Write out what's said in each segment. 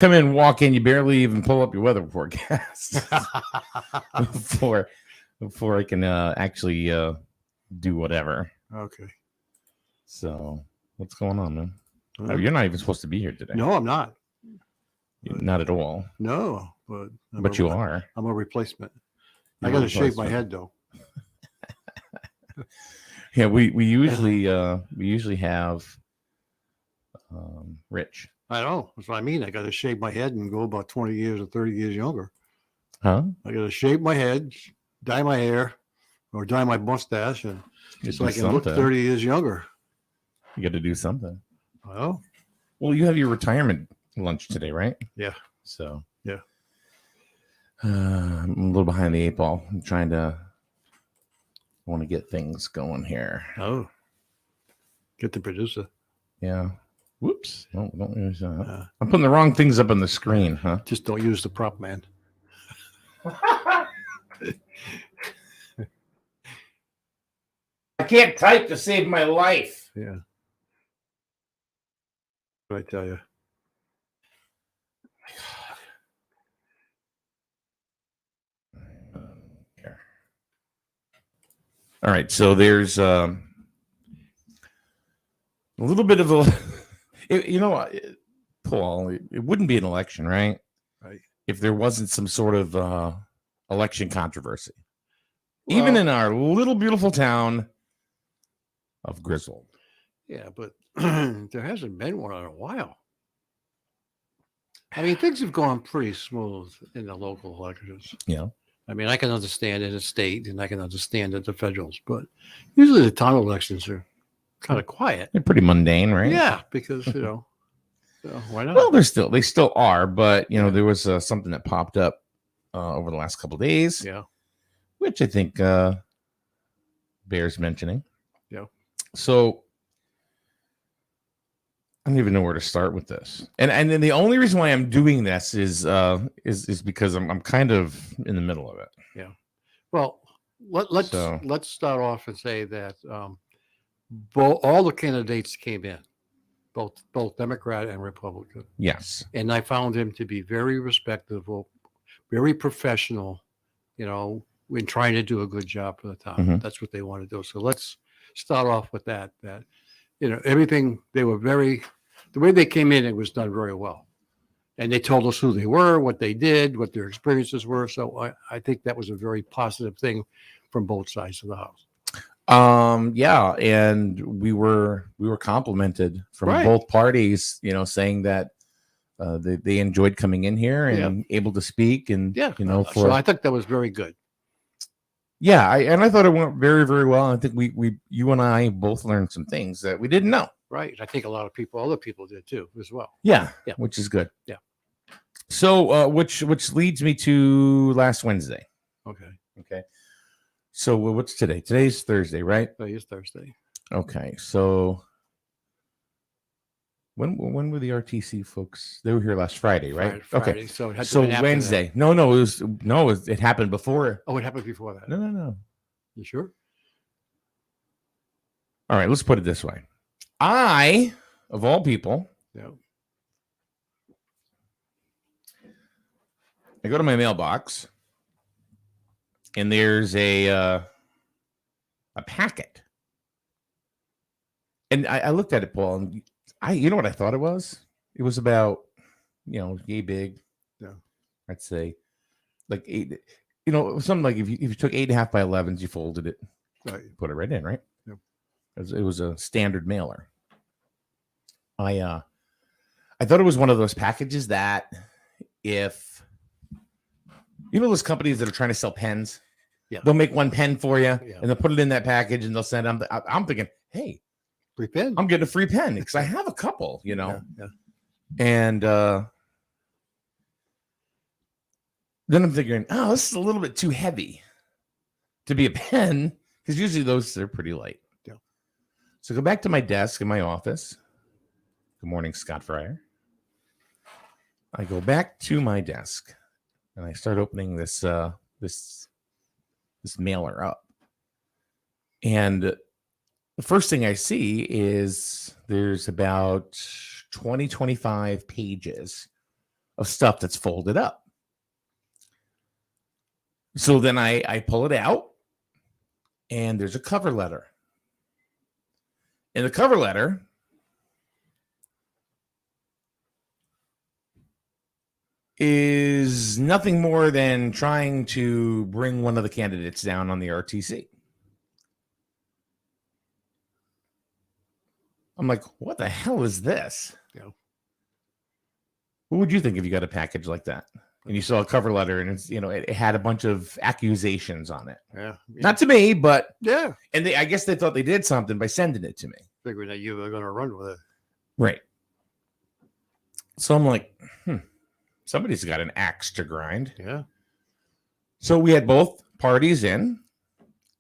come in, walk in, you barely even pull up your weather forecast before I can actually do whatever. Okay. So what's going on, man? Oh, you're not even supposed to be here today. No, I'm not. Not at all. No, but you are. I'm a replacement. You're I got to shave my head though. Yeah, we usually have Rich. I know. That's what I mean. I got to shave my head and go about 20 years or 30 years younger. Huh? I got to shave my head, dye my hair, or dye my mustache, and so I can look 30 years younger. You got to do something. Well, you have your retirement lunch today, right? Yeah. So yeah, I'm a little behind the 8 ball. I want to get things going here. Oh, get the producer. Yeah. Whoops. No, don't use that. I'm putting the wrong things up on the screen, huh? Just don't use the prop man. I can't type to save my life. Yeah. I tell you. All right. So there's a little bit of Paul, it wouldn't be an election, right? Right. If there wasn't some sort of election controversy. Well, even in our little beautiful town of Griswold. Yeah, but there hasn't been one in a while. I mean, things have gone pretty smooth in the local elections. Yeah. I mean, I can understand in the state and I can understand at the federals, but usually the town elections are kind of quiet. They're pretty mundane, right? Yeah, because, so why not? Well, they still are, but, there was something that popped up over the last couple of days. Yeah. Which I think bears mentioning. Yeah. So I don't even know where to start with this. And then the only reason why I'm doing this is because I'm kind of in the middle of it. Yeah. Well, let's start off and say that all the candidates came in, both Democrat and Republican. Yes. And I found him to be very respectable, very professional, in trying to do a good job for the town. Mm-hmm. That's what they want to do. So let's start off with that, everything, the way they came in, it was done very well. And they told us who they were, what they did, what their experiences were. So I think that was a very positive thing from both sides of the house. Yeah. And we were complimented from both parties, saying that they enjoyed coming in here and able to speak. And, so I think that was very good. Yeah, I thought it went very, very well. I think you and I both learned some things that we didn't know. Right. I think a lot of other people did too, as well. Yeah. Which is good. Yeah. So, which leads me to last Wednesday. Okay. So, what's today? Today's Thursday, right? Today is Thursday. Okay. So, when were the RTC folks? They were here last Friday, right? Friday. Okay. So Wednesday. It happened before. Oh, it happened before that. No. You sure? All right. Let's put it this way. I, of all people, I go to my mailbox, and there's a packet, and I looked at it, Paul, and you know what I thought it was? It was about, yay big. Yeah. I'd say like 8, something like if you took 8.5 by 11s, you folded it, right, put it right in, right? Yeah. It was a standard mailer. I thought it was one of those packages that if, those companies that are trying to sell pens, they'll make one pen for you and they'll put it in that package and they'll send them. I'm thinking, hey, free pen. I'm getting a free pen because I have a couple, Yeah. And then I'm figuring, this is a little bit too heavy to be a pen because usually they're pretty light. Yeah. So go back to my desk in my office. Good morning, Scott Fryer. I go back to my desk and I start opening this mailer up. And the first thing I see is there's about 25 pages of stuff that's folded up. So then I pull it out, and there's a cover letter. And the cover letter is nothing more than trying to bring one of the candidates down on the RTC. I'm like, what the hell is this? Yeah. What would you think if you got a package like that and you saw a cover letter and it's, it had a bunch of accusations on it? Yeah. Not to me, but Yeah. and I guess they thought they did something by sending it to me. Figuring that you were going to run with it. Right. So I'm like, somebody's got an axe to grind. Yeah. So we had both parties in,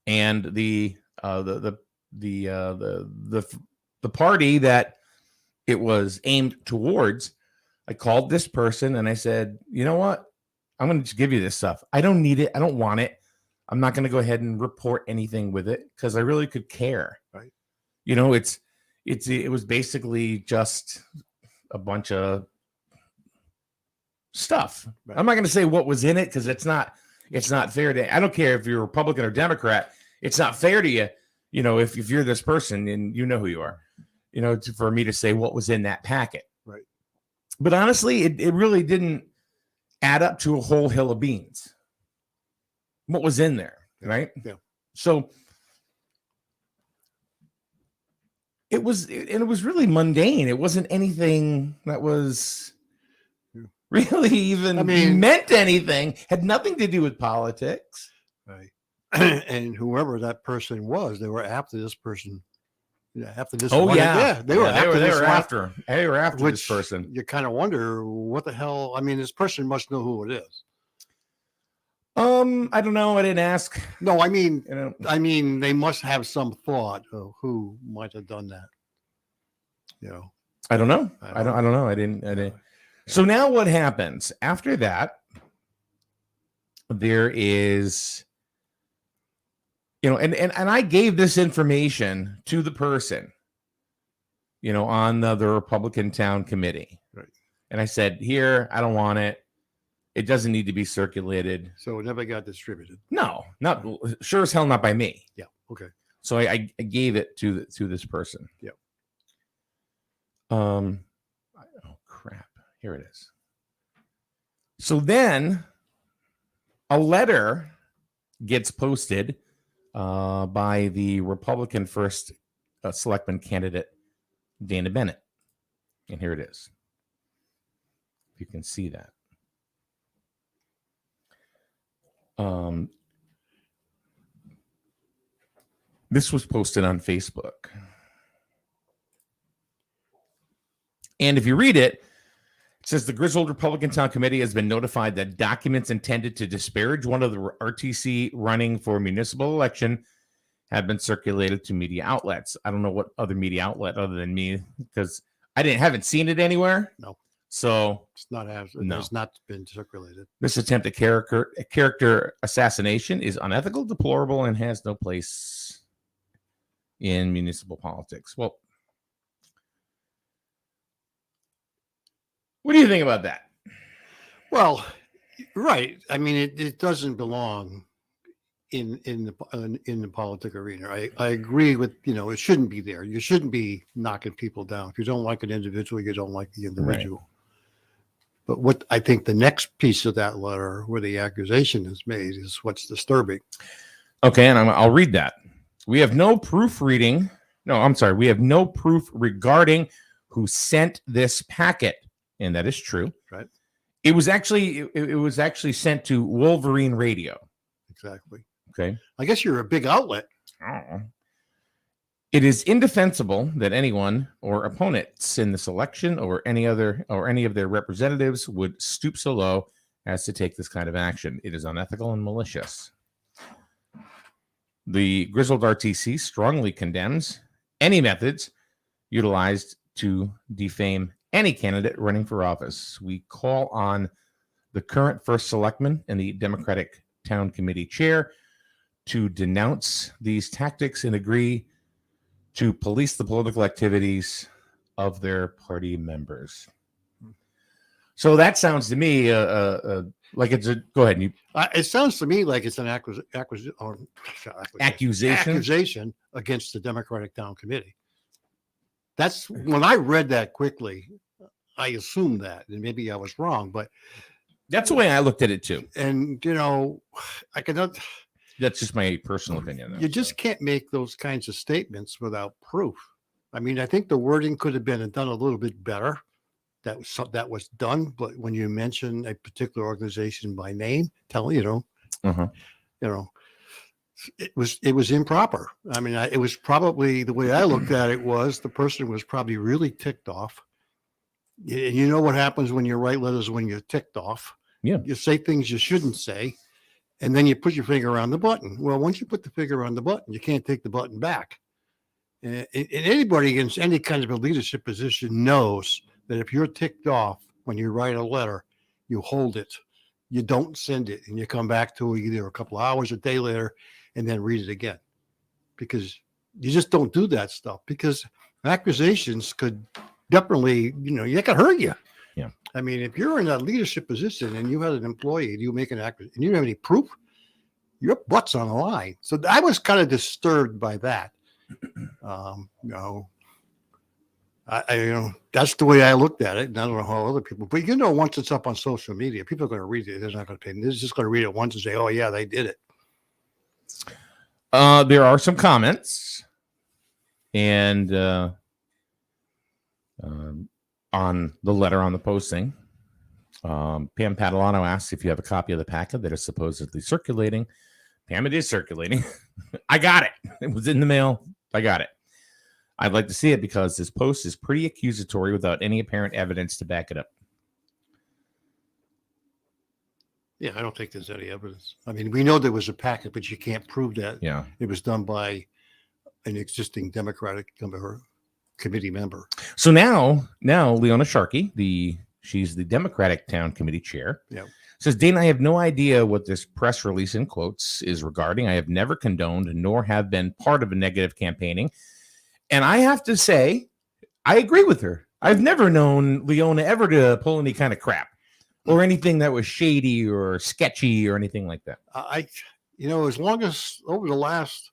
and the party that it was aimed towards, I called this person and I said, you know what? I'm going to just give you this stuff. I don't need it. I don't want it. I'm not going to go ahead and report anything with it because I really could care. Right. It was basically just a bunch of stuff. Right. I'm not going to say what was in it because it's not fair to. I don't care if you're Republican or Democrat. It's not fair to you. If you're this person and you know who you are, for me to say what was in that packet. Right. But honestly, it really didn't add up to a whole hill of beans. What was in there, right? Yeah. So it was really mundane. It wasn't anything that was really even meant anything. Had nothing to do with politics. Right. And whoever that person was, they were after this person. Yeah, after this. Oh yeah, they were after this person. You kind of wonder what the hell. I mean, this person must know who it is. I don't know. I didn't ask. No, I mean, they must have some thought of who might have done that. I don't know. I don't know. I didn't. So now what happens after that? There is, and I gave this information to the person, on the Republican town committee. Right. And I said, here, I don't want it. It doesn't need to be circulated. So it never got distributed. No, not sure as hell not by me. Yeah. Okay. So I gave it to this person. Yeah. Oh crap. Here it is. So then a letter gets posted by the Republican first selectman candidate, Dana Bennett. And here it is. You can see that. This was posted on Facebook. And if you read it, it says the Griswold Republican Town Committee has been notified that documents intended to disparage one of the RTC running for municipal election have been circulated to media outlets. I don't know what other media outlet other than me, because I haven't seen it anywhere. No. So it's not been circulated. This attempt at character assassination is unethical, deplorable, and has no place in municipal politics. Well, what do you think about that? Well, right. I mean, it doesn't belong in the politic arena. I agree with, it shouldn't be there. You shouldn't be knocking people down. If you don't like an individual, you don't like the individual. Right. But what I think the next piece of that letter where the accusation is made is what's disturbing. Okay, and I'll read that. We have no proof regarding who sent this packet, and that is true. Right. It was actually sent to Wolverine Radio. Exactly. Okay. I guess you're a big outlet. Oh. It is indefensible that anyone or opponents in this election or any of their representatives would stoop so low as to take this kind of action. It is unethical and malicious. The Griswold RTC strongly condemns any methods utilized to defame any candidate running for office. We call on the current first selectman and the Democratic Town Committee chair to denounce these tactics and agree to police the political activities of their party members. So that sounds to me like it's a. Go ahead. You It sounds to me like it's an accusation against the Democratic Town Committee. That's when I read that quickly. I assumed that, and maybe I was wrong, but that's the way I looked at it too. And I cannot. That's just my personal opinion. Though, you just can't make those kinds of statements without proof. I mean, I think the wording could have been done a little bit better. That was done, but when you mention a particular organization by name, it was improper. I mean, it was probably the way I looked at it was the person was probably really ticked off. You know what happens when you write letters when you're ticked off? Yeah, you say things you shouldn't say, and then you put your finger on the button. Well, once you put the finger on the button, you can't take the button back. And anybody in any kind of a leadership position knows that if you're ticked off when you write a letter, you hold it. You don't send it, and you come back to it either a couple of hours, a day later, and then read it again. Because you just don't do that stuff. Because accusations could definitely, it could hurt you. Yeah. I mean, if you're in a leadership position and you had an employee and you make an accusation and you don't have any proof, your butt's on the line. So I was kind of disturbed by that. That's the way I looked at it. And I don't know how other people, but once it's up on social media, people are going to read it. They're not going to pay. They're just going to read it once and say, "Oh yeah, they did it." There are some comments, and on the letter on the posting, Pam Padalano asks if you have a copy of the packet that is supposedly circulating. Pam, it is circulating. I got it. It was in the mail. I got it. I'd like to see it because this post is pretty accusatory without any apparent evidence to back it up. Yeah, I don't think there's any evidence. I mean, we know there was a packet, but you can't prove that it was done by an existing Democratic committee member. So now Leona Sharkey, she's the Democratic Town Committee chair, says, Dana, I have no idea what this press release in quotes is regarding. I have never condoned nor have been part of a negative campaigning. And I have to say, I agree with her. I've never known Leona ever to pull any kind of crap or anything that was shady or sketchy or anything like that. As long as over the last,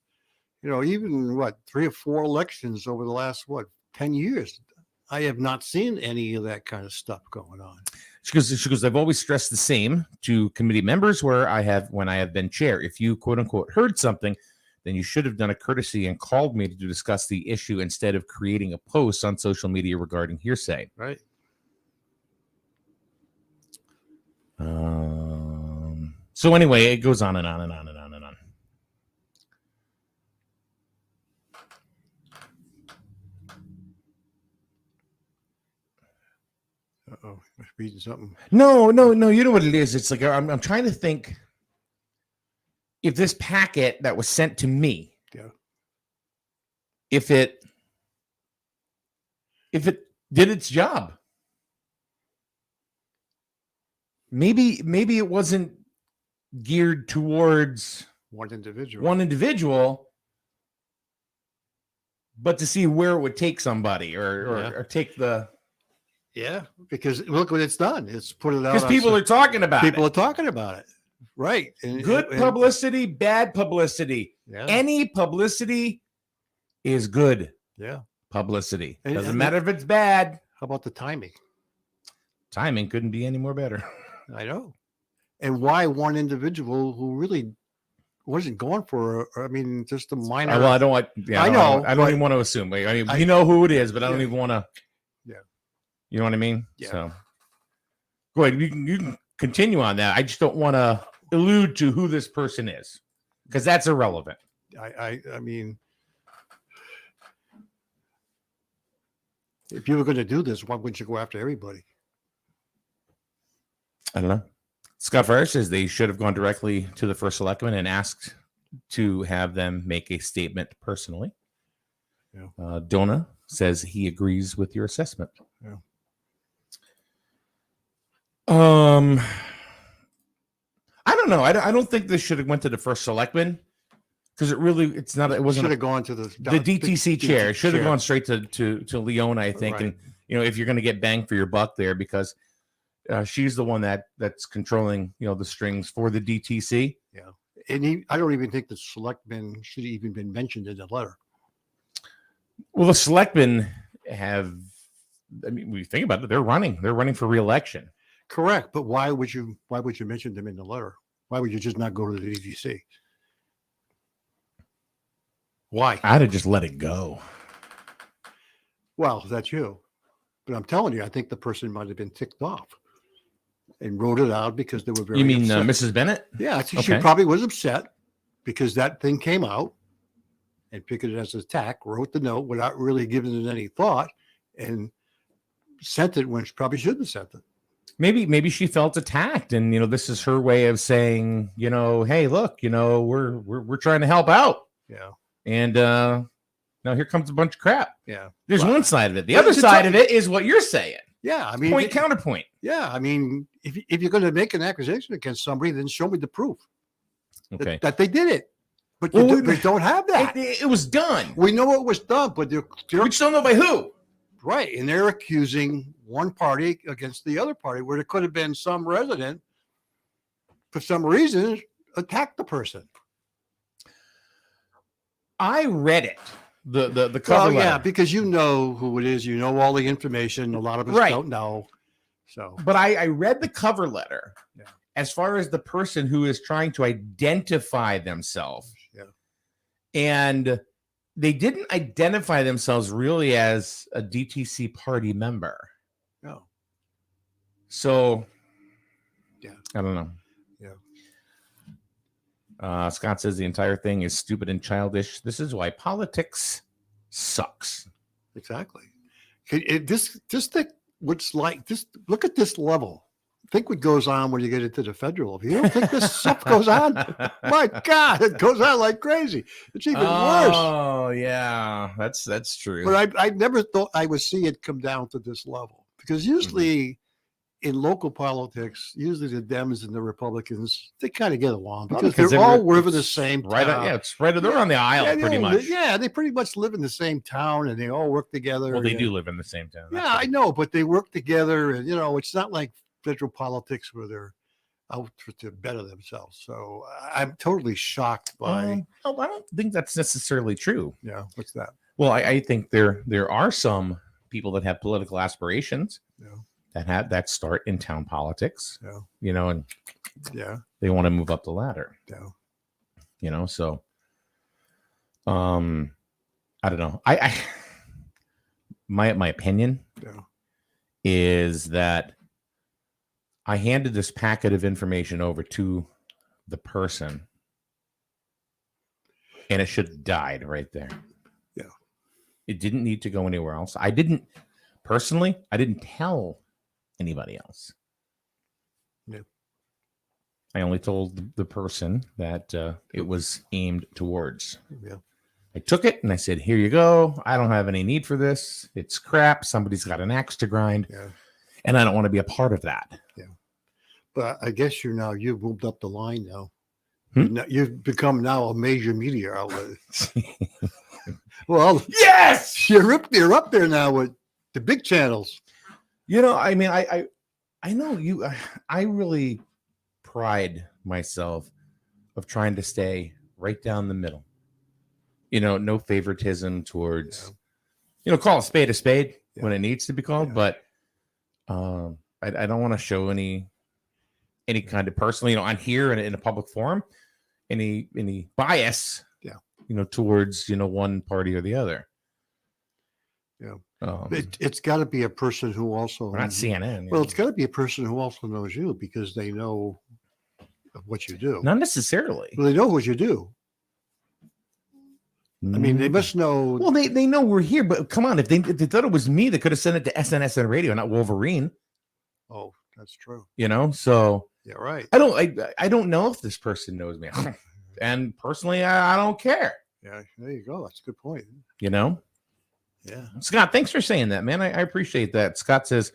even 3 or 4 elections over the last 10 years, I have not seen any of that kind of stuff going on. She goes, I've always stressed the same to committee members when I have been chair. If you quote unquote heard something, then you should have done a courtesy and called me to discuss the issue instead of creating a post on social media regarding hearsay. Right. So anyway, it goes on and on and on and on and on. Uh-oh, I'm reading something. No. You know what it is? It's like I'm trying to think if this packet that was sent to me, if it did its job. Maybe it wasn't geared towards one individual, but to see where it would take somebody or take the. Yeah, because look what it's done. It's put it out. Because people are talking about it. People are talking about it. Right. Good publicity, bad publicity. Yeah. Any publicity is good. Yeah. Publicity. Doesn't matter if it's bad. How about the timing? Timing couldn't be any more better. I know. And why one individual who really wasn't going for, just a minor. Well, I don't like. Yeah, I know. I don't even want to assume. I mean, we know who it is, but I don't even want to. Yeah. You know what I mean? Yeah. So go ahead. You can continue on that. I just don't want to allude to who this person is because that's irrelevant. I mean, if you were going to do this, why wouldn't you go after everybody? I don't know. Scott Farr says they should have gone directly to the first selectman and asked to have them make a statement personally. Yeah. Donna says he agrees with your assessment. Yeah. I don't know. I don't think this should have went to the first selectman because it wasn't. Should have gone to the DTC chair. It should have gone straight to Leona, I think. Right. And if you're going to get bang for your buck there, because she's the one that's controlling, the strings for the DTC. Yeah. And I don't even think the selectmen should have even been mentioned in the letter. Well, the selectmen have, when you think about it, they're running for re-election. Correct. But why would you mention them in the letter? Why would you just not go to the DTC? Why? I'd have just let it go. Well, that's you. But I'm telling you, I think the person might have been ticked off and wrote it out because they were very You mean upset. Mrs. Bennett? Yeah, I think Okay. she probably was upset because that thing came out and picked it as an attack, wrote the note without really giving it any thought, and sent it when she probably shouldn't have sent it. Maybe she felt attacked, and this is her way of saying, hey, look, we're trying to help out. Yeah. And now here comes a bunch of crap. Yeah. There's Well, one side of it. The well, other it's a side tough- of it is what you're saying. Yeah. I mean, Point counterpoint. yeah. I mean, if you're going to make an accusation against somebody, then show me the proof Okay. that they did it. But Well, they don't have that. It was done. We know it was done, but they're We just don't know by who. right. And they're accusing one party against the other party where there could have been some resident for some reason attacked the person. I read it. The Well, cover yeah, letter. because you know who it is. You know all the information. A lot of us Right. don't know. So, But I read the cover letter. Yeah. As far as the person who is trying to identify themselves. yeah. And they didn't identify themselves really as a DTC party member. No. So, Yeah. I don't know. Yeah. Scott says the entire thing is stupid and childish. This is why politics sucks. Exactly. Just think what's like. Just look at this level. Think what goes on when you get into the federal. If you don't think this stuff goes on, my God, it goes on like crazy. It's even worse. Oh yeah, that's true. But I never thought I would see it come down to this level because usually in local politics, usually the Dems and the Republicans, they kind of get along Well, because because they're all every- live in the it's same right. town. Yeah, it's right. They're on the aisle Yeah, pretty much. Yeah, they pretty much live in the same town and they all work together. Well, they and- do live in the same town. Yeah, I know, but they work together, and it's not like federal politics where they're out to better themselves. So I'm totally shocked by. Oh, I don't think that's necessarily true. What's that? Well, I think there are some people that have political aspirations Yeah, that start in town politics. Yeah. And yeah, they want to move up the ladder. yeah. So I don't know. I my opinion Yeah. is that I handed this packet of information over to the person and it should have died right there. Yeah. It didn't need to go anywhere else. I didn't tell anybody else. Yeah. I only told the person that it was aimed towards. Yeah. I took it and I said, here you go. I don't have any need for this. It's crap. Somebody's got an axe to grind. Yeah. And I don't want to be a part of that. But I guess you've moved up the line now. Hmm? You've become now a major media outlet. Well, Yes. you're up there now with the big channels. I mean, I know you. I really pride myself of trying to stay right down the middle. No favoritism towards, call a spade when it needs to be called. Yeah. But I don't want to show any kind of personal, on here in a public forum, any bias, towards, one party or the other. Yeah. We're It's got to be a person who also. not CNN. Well, it's got to be a person who also knows you because they know what you do. Not necessarily. Well, they know what you do. I mean, they must know. Well, they know we're here, but come on, if they thought it was me, they could have sent it to SNSN Radio, not Wolverine. Oh, that's true. So Yeah, right. I don't know if this person knows me, and personally, I don't care. Yeah, there you go. That's a good point. Yeah, Scott, thanks for saying that, man. I appreciate that. Scott says,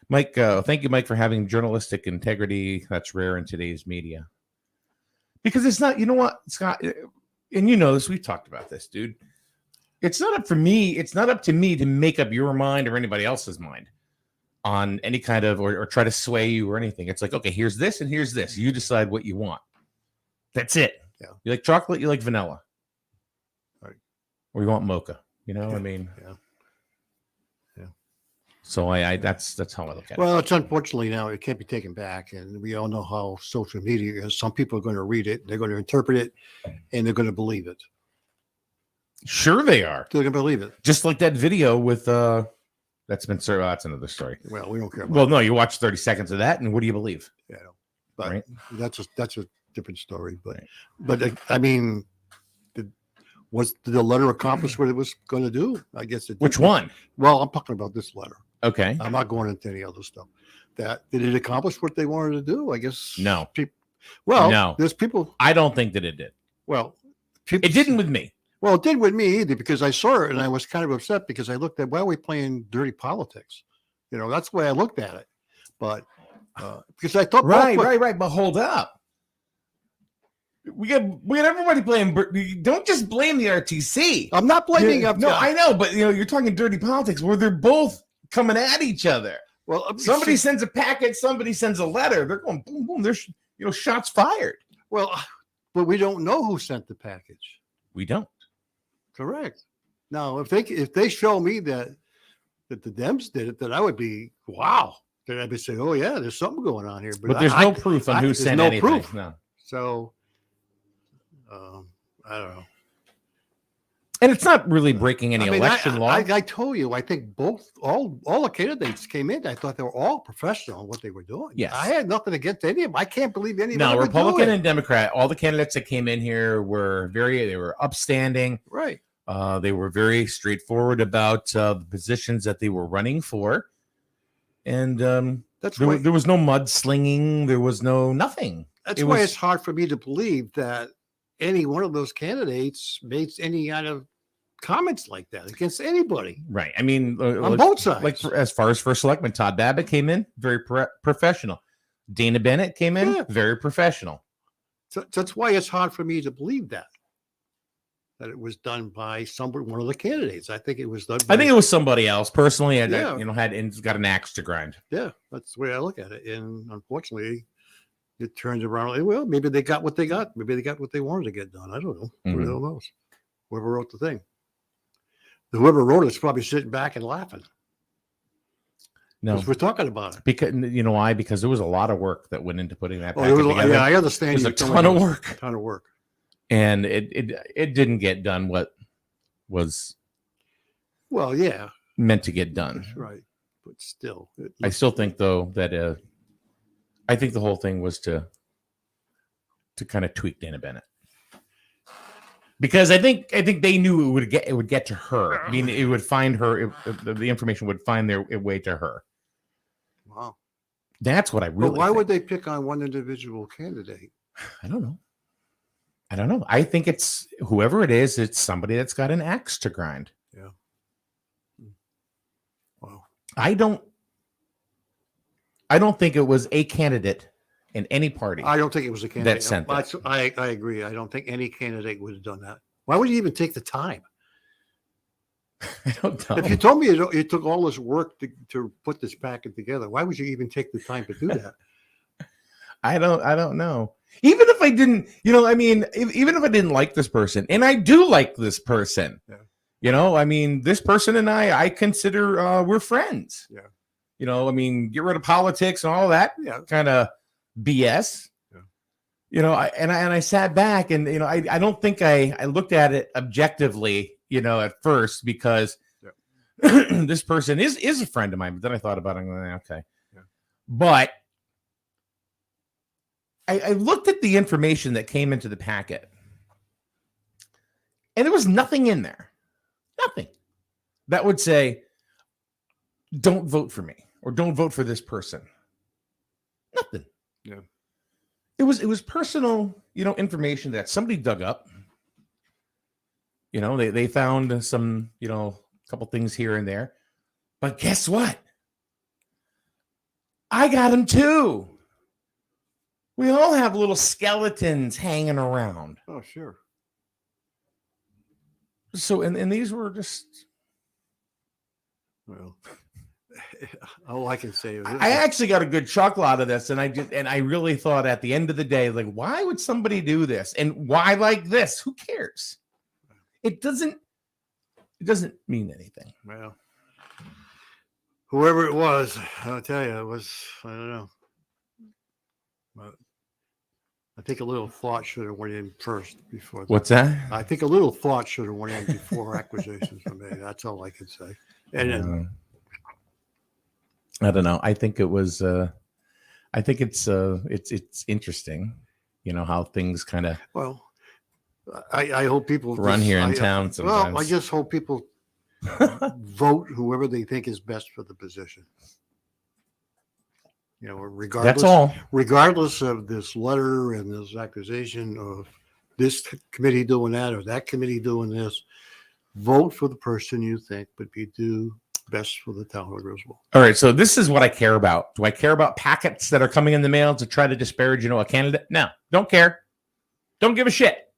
Mike, thank you, Mike, for having journalistic integrity. That's rare in today's media. Because it's not, Scott, and this, we've talked about this, dude. It's not up for me. It's not up to me to make up your mind or anybody else's mind on any kind of or try to sway you or anything. It's like, okay, here's this and here's this. You decide what you want. That's it. Yeah. You like chocolate, you like vanilla. Right. Or you want mocha. You know, I mean, Yeah. So I that's how I look at it. Well, it's unfortunately now it can't be taken back, and we all know how social media is. Some people are going to read it, they're going to interpret it, and they're going to believe it. Sure, they are. They're going to believe it. Just like that video with that's been served. Well, that's another story. Well, we don't care about Well, no, you watch 30 seconds of that, and what do you believe? Yeah, but Right. that's a different story. But Right. but I mean, did the letter accomplish what it was going to do? I guess it. Which did. one? Well, I'm talking about this letter. Okay. I'm not going into any other stuff. That did it accomplish what they wanted to do? I guess No. Well, No. there's people. I don't think that it did. Well, people, It didn't with me. Well, it did with me either because I saw it and I was kind of upset because I looked at why are we playing dirty politics? You know, that's the way I looked at it. But because I thought Right. But hold up. We got everybody playing. Don't just blame the RTC. I'm not blaming up. No, I know, but you're talking dirty politics where they're both coming at each other. Well, Somebody sends a packet, somebody sends a letter. They're going boom, boom. There's shots fired. Well, but we don't know who sent the package. We don't. Correct. Now, if they show me that the Dems did it, then I would be wow. Then I'd be saying, oh yeah, there's something going on here. But there's no proof on who sent anything. Proof. No. So I don't know. And it's not really breaking any election law. I told you, I think all the candidates came in. I thought they were all professional in what they were doing. Yes. I had nothing against any of them. I can't believe any of them. No, would do Republican it. and Democrat, all the candidates that came in here they were upstanding. Right. They were very straightforward about the positions that they were running for. And there was no mudslinging. There was nothing. That's why it's hard for me to believe that any one of those candidates made any kind of comments like that against anybody. Right. I mean, on both sides. Like as far as first selectman, Todd Babbitt came in very professional. Dana Bennett came in very professional. So that's why it's hard for me to believe that it was done by one of the candidates. I think it was done. I think it was somebody else. Personally, I got an axe to grind. Yeah, that's the way I look at it. And unfortunately, it turns around. Well, maybe they got what they got. Maybe they got what they wanted to get done. I don't know. Mm-hmm. Who the hell knows? Whoever wrote the thing. Whoever wrote it's probably sitting back and laughing. No, we're talking about it. Because you know why? Because there was a lot of work that went into putting that package together. Yeah, I understand. There's a ton of work. A ton of work. And it didn't get done what was meant to get done. That's right. But still. I still think though that I think the whole thing was to kind of tweak Dana Bennett. Because I think they knew it would get to her. I mean, it would find her. The information would find their way to her. Wow, that's what I really. But why would they pick on one individual candidate? I don't know. I think it's whoever it is. It's somebody that's got an axe to grind. Yeah. Wow. I don't think it was a candidate in any party. I don't think it was a candidate that sent that. I agree. I don't think any candidate would have done that. Why would you even take the time? I don't know. If you told me it took all this work to put this packet together, why would you even take the time to do that? I don't know. Even if I didn't, even if I didn't like this person, and I do like this person, this person and I consider we're friends. Yeah. Get rid of politics and all that kind of BS. Yeah. I sat back and, I don't think I looked at it objectively, at first because this person is a friend of mine. But then I thought about it and I'm like, okay. Yeah. But I looked at the information that came into the packet and there was nothing in there. Nothing that would say, don't vote for me or don't vote for this person. Nothing. Yeah. It was personal, information that somebody dug up. They found some, couple things here and there. But guess what? I got them too. We all have little skeletons hanging around. Oh, sure. So, and these were just... Well, all I can say is I actually got a good chuckle out of this, and I really thought at the end of the day, like, why would somebody do this, and why like this? Who cares? It doesn't mean anything. well, whoever it was, I'll tell you, it was, I don't know. But I think a little thought should have went in first before. What's that? I think a little thought should have went in before acquisitions were made. That's all I can say. And then, I don't know. I think it was. I think it's interesting, how things kind of well, I hope people run here in town sometimes. Well, I just hope people vote whoever they think is best for the position. Regardless. That's all. Regardless of this letter and this accusation of this committee doing that or that committee doing this, vote for the person you think would be best for the town of Griswold. All right, so this is what I care about. Do I care about packets that are coming in the mail to try to disparage, a candidate? No, don't care. Don't give a shit.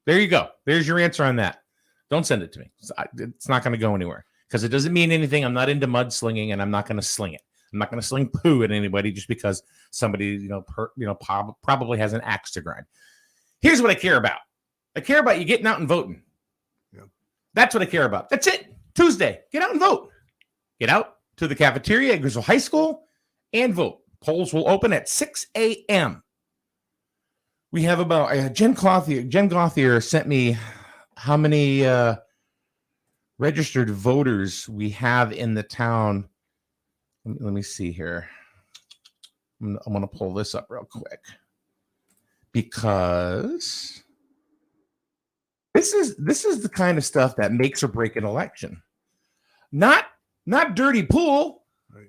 There you go. There's your answer on that. Don't send it to me. It's not going to go anywhere because it doesn't mean anything. I'm not into mudslinging, and I'm not going to sling it. I'm not going to sling poo at anybody just because somebody, probably has an axe to grind. Here's what I care about. I care about you getting out and voting. Yeah. That's what I care about. That's it. Tuesday, get out and vote. Get out to the cafeteria at Griswold High School and vote. Polls will open at 6 a.m. We have about Jen Gothier sent me how many registered voters we have in the town. Let me see here. I'm going to pull this up real quick because this is the kind of stuff that makes or break an election. Not dirty pool. Right.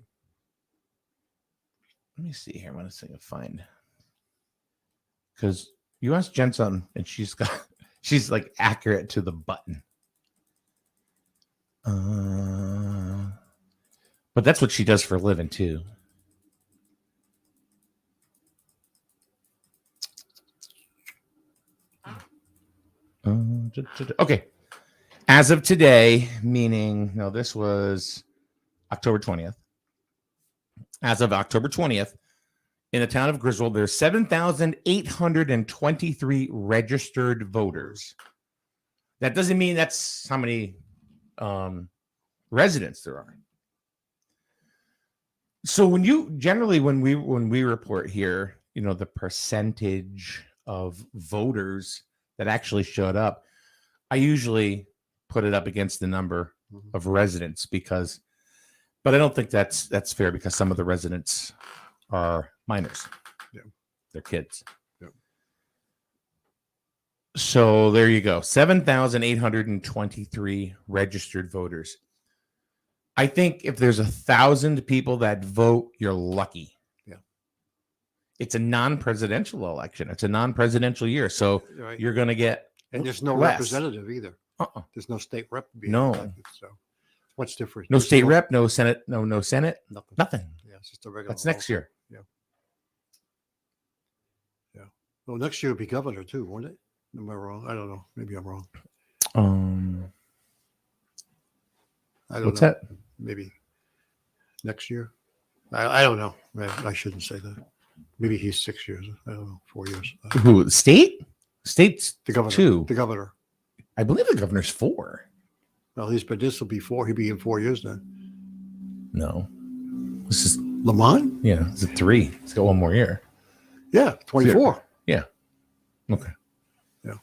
Let me see here. I want to see if I can find, because you asked Jen something and she's like accurate to the button. But that's what she does for a living too. Okay. As of today, meaning, no, this was October 20th. As of October 20th, in the town of Griswold, there's 7,823 registered voters. That doesn't mean that's how many residents there are. So when we report here, the percentage of voters that actually showed up, I usually put it up against the number of residents but I don't think that's fair because some of the residents are minors. Yeah. They're kids. Yeah. So there you go. 7,823 registered voters. I think if there's 1,000 people that vote, you're lucky. Yeah. It's a non-presidential election. It's a non-presidential year. So Right. You're going to get And there's no less. Representative either. There's no state rep being No. elected, so what's different? No state rep, no Senate, no Senate, Nothing. nothing. Yeah, it's just a regular. That's next year. Well, next year will be governor too, won't it? Am I wrong? I don't know. Maybe I'm wrong. I don't What's know. that? Maybe next year. I don't know. I shouldn't say that. Maybe he's 6 years. I don't know. 4 years. Who? The state? State's The governor. 2. The governor. I believe the governor's 4. Well, but this will be 4. He'll be in 4 years then. No. This is, Lamont? yeah, it's a 3. It's got one more year. Yeah, 24. Yeah. Okay. Yeah.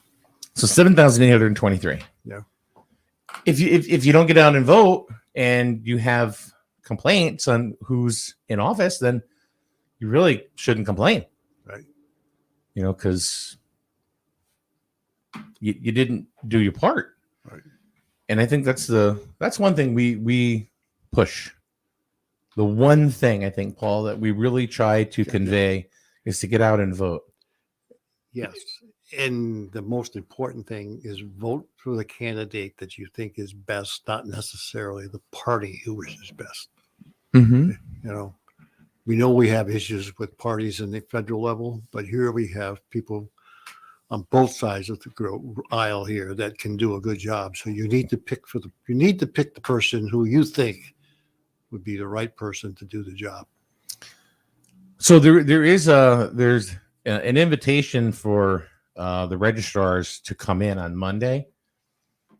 So 7,823. Yeah. If you don't get out and vote and you have complaints on who's in office, then you really shouldn't complain. Right. Because you didn't do your part. Right. And I think that's one thing we push. The one thing I think, Paul, that we really try to convey is to get out and vote. Yes. And the most important thing is vote for the candidate that you think is best, not necessarily the party who is best. Mm-hmm. We know we have issues with parties in the federal level, but here we have people on both sides of the aisle here that can do a good job. So you need to pick the person who you think would be the right person to do the job. So there's an invitation for the registrars to come in on Monday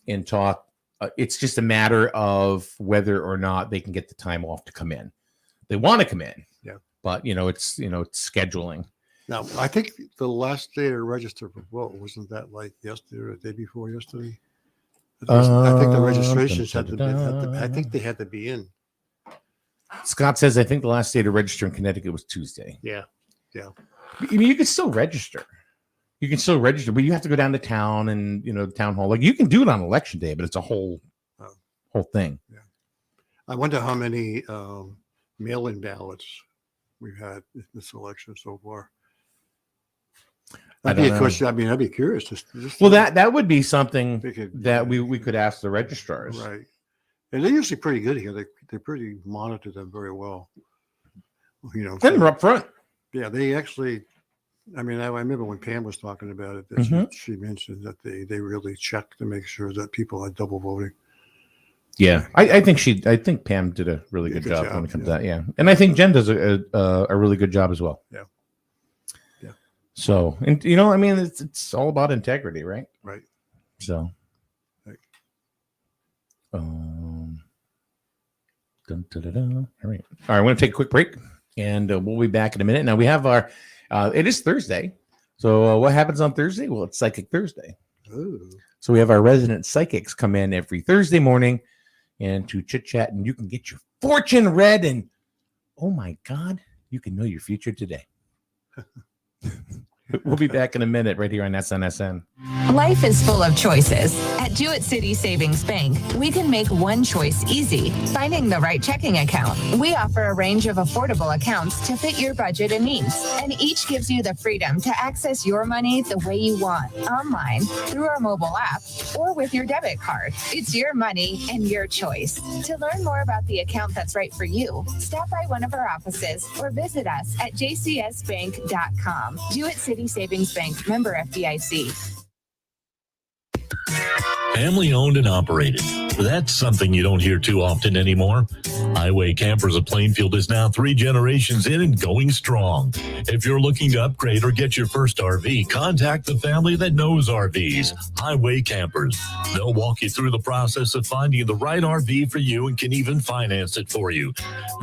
and talk. It's just a matter of whether or not they can get the time off to come in. They want to come in, Yeah. but it's scheduling. Now, I think the last day to register for vote, wasn't that like yesterday or the day before yesterday? I think the registrations had to be, I think they had to be in. Scott says, I think the last day to register in Connecticut was Tuesday. Yeah. Yeah. I mean, you can still register. You can still register, but you have to go down to town and, the town hall. Like, you can do it on election day, but it's a whole thing. Yeah. I wonder how many mail-in ballots we've had in this election so far. That'd be a question. I mean, I'd be curious. Just well, that would be something that we we could ask the registrars. right. And they're usually pretty good here. They pretty monitor them very well. And they're up front. Yeah, they actually. I mean, I remember when Pam was talking about it, that she mentioned that they really check to make sure that people are double voting. Yeah, I think Pam did a really good job when it comes to that. Yeah, and I think Jen does a really good job as well. Yeah. Yeah. So, and I mean, it's all about integrity, right? Right. So. Right. All right. I'm going to take a quick break, and we'll be back in a minute. Now we have our. It is Thursday, so what happens on Thursday? Well, it's Psychic Thursday. Ooh. So we have our resident psychics come in every Thursday morning, and to chit chat, and you can get your fortune read, and oh my God, you can know your future today. We'll be back in a minute right here on SNSN. Life is full of choices. At Jewett City Savings Bank, we can make one choice easy, finding the right checking account. We offer a range of affordable accounts to fit your budget and needs, and each gives you the freedom to access your money the way you want, online, through our mobile app, or with your debit card. It's your money and your choice. To learn more about the account that's right for you, stop by one of our offices or visit us at jcsbank.com. Jewett City Savings Bank, member FDIC. Family owned and operated. That's something you don't hear too often anymore. Highway Campers of Plainfield is now 3 generations in and going strong. If you're looking to upgrade or get your first RV, contact the family that knows RVs, Highway Campers. They'll walk you through the process of finding the right RV for you and can even finance it for you.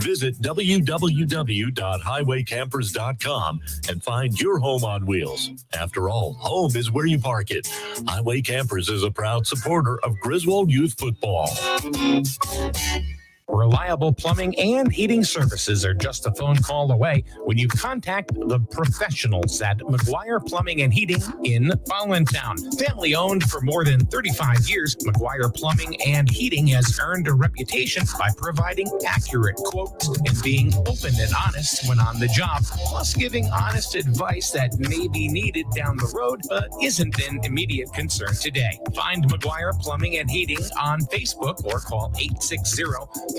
Visit www.highwaycampers.com and find your home on wheels. After all, home is where you park it. Highway Campers is a proud supporter of Griswold Youth Football. Reliable plumbing and heating services are just a phone call away when you contact the professionals at McGuire Plumbing and Heating in Fallontown. Family owned for more than 35 years, McGuire Plumbing and Heating has earned a reputation by providing accurate quotes and being open and honest when on the job, plus giving honest advice that may be needed down the road but isn't an immediate concern today. Find McGuire Plumbing and Heating on Facebook or call 860-376-3388.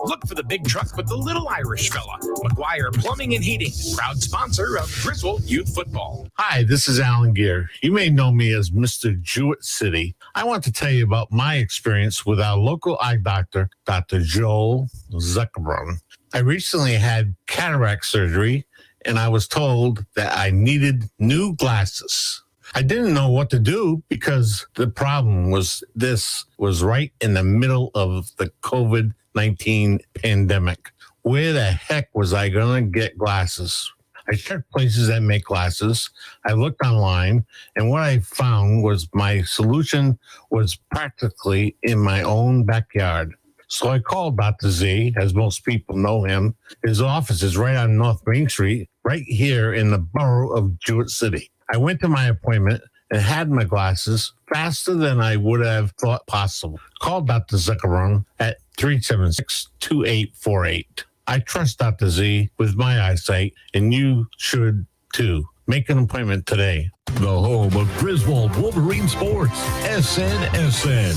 Look for the big truck with the little Irish fella. McGuire Plumbing and Heating, proud sponsor of Griswold Youth Football. Hi, this is Alan Gear. You may know me as Mr. Jewett City. I want to tell you about my experience with our local eye doctor, Dr. Joel Zuckerbrun. I recently had cataract surgery, and I was told that I needed new glasses. I didn't know what to do because the problem was this was right in the middle of the COVID-19 pandemic. Where the heck was I going to get glasses? I checked places that make glasses. I looked online, and what I found was my solution was practically in my own backyard. So I called Dr. Z, as most people know him. His office is right on North Main Street, right here in the borough of Jewett City. I went to my appointment and had my glasses faster than I would have thought possible. Called Dr. Zuckerbrun at 376-2848. I trust Dr. Z with my eyesight, and you should too. Make an appointment today. The home of Griswold Wolverine Sports, SNSN.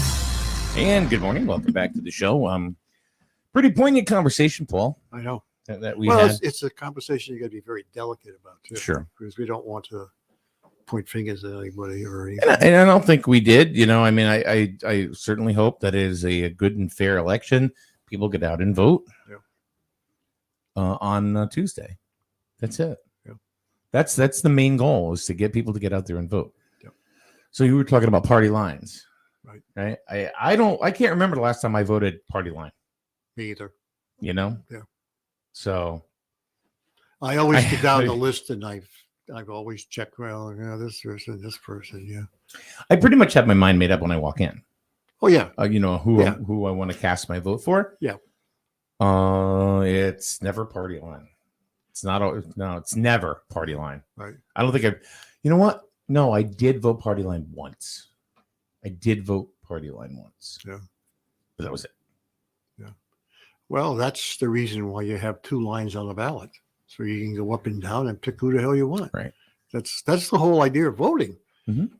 And good morning. Welcome back to the show. Pretty poignant conversation, Paul. I know. That we Well, had. it's a conversation you got to be very delicate about too. Sure. Because we don't want to point fingers at anybody or And anything. I don't think we did. I mean, I certainly hope that it is a good and fair election. People get out and vote on Tuesday. That's it. Yeah. That's the main goal, is to get people to get out there and vote. Yeah. So you were talking about party lines, Right. I can't remember the last time I voted party line. Me either. Yeah. So I always get down the list and I've always checked, well, this person. Yeah. I pretty much have my mind made up when I walk in. Oh yeah. Who I want to cast my vote for. Yeah. It's never party line. It's never party line. Right. I don't think you know what? No, I did vote party line once. Yeah. But that was it. Yeah. Well, that's the reason why you have 2 lines on the ballot. So you can go up and down and pick who the hell you want. Right. That's the whole idea of voting. Mhm.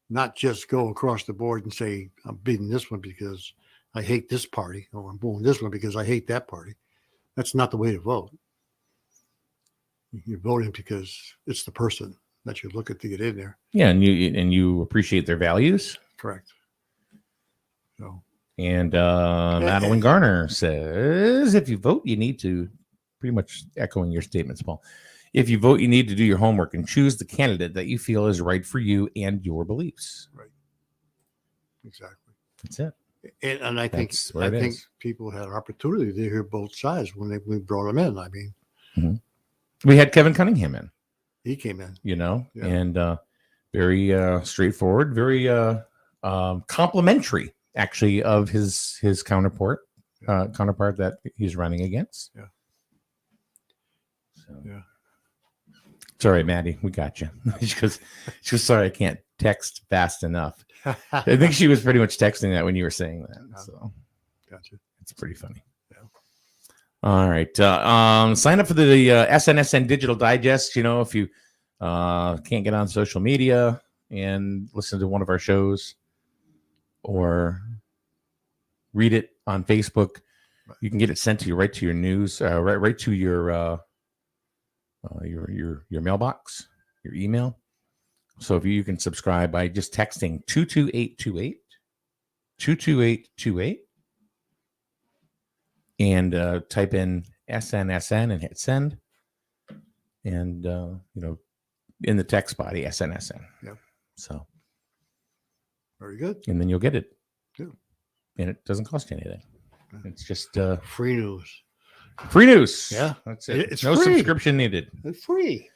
Not just go across the board and say, I'm beating this one because I hate this party, or I'm booing this one because I hate that party. That's not the way to vote. You're voting because it's the person that you look at to get in there. Yeah, and you appreciate their values. Correct. So, And Madeline Garner says, if you vote, you need to, pretty much echoing your statements, Paul. If you vote, you need to do your homework and choose the candidate that you feel is right for you and your beliefs. right. Exactly. That's it. And I think That's where it is. people had opportunity to hear both sides when we brought them in. I mean, We had Kevin Cunningham in, he came in. Yeah. Yeah. And very straightforward, very complimentary, actually, of his counterpart that he's running against. Yeah. So. Yeah. It's all right, Maddie. We got you. she goes, sorry, I can't text fast enough. I think she was pretty much texting that when you were saying that. So Gotcha. it's pretty funny. Yeah. All right. Sign up for the SNSN Digital Digest. If you can't get on social media and listen to one of our shows or read it on Facebook, you can get it sent to you right to your news, right to your mailbox, your email. So if you can subscribe by just texting 22828, 22828, and type in SNSN and hit send. And in the text body, SNSN. Yeah. So Very good. and then you'll get it. Yeah. And it doesn't cost you anything. It's just Free news. free news. Yeah. That's it. It's no free. subscription needed. It's free.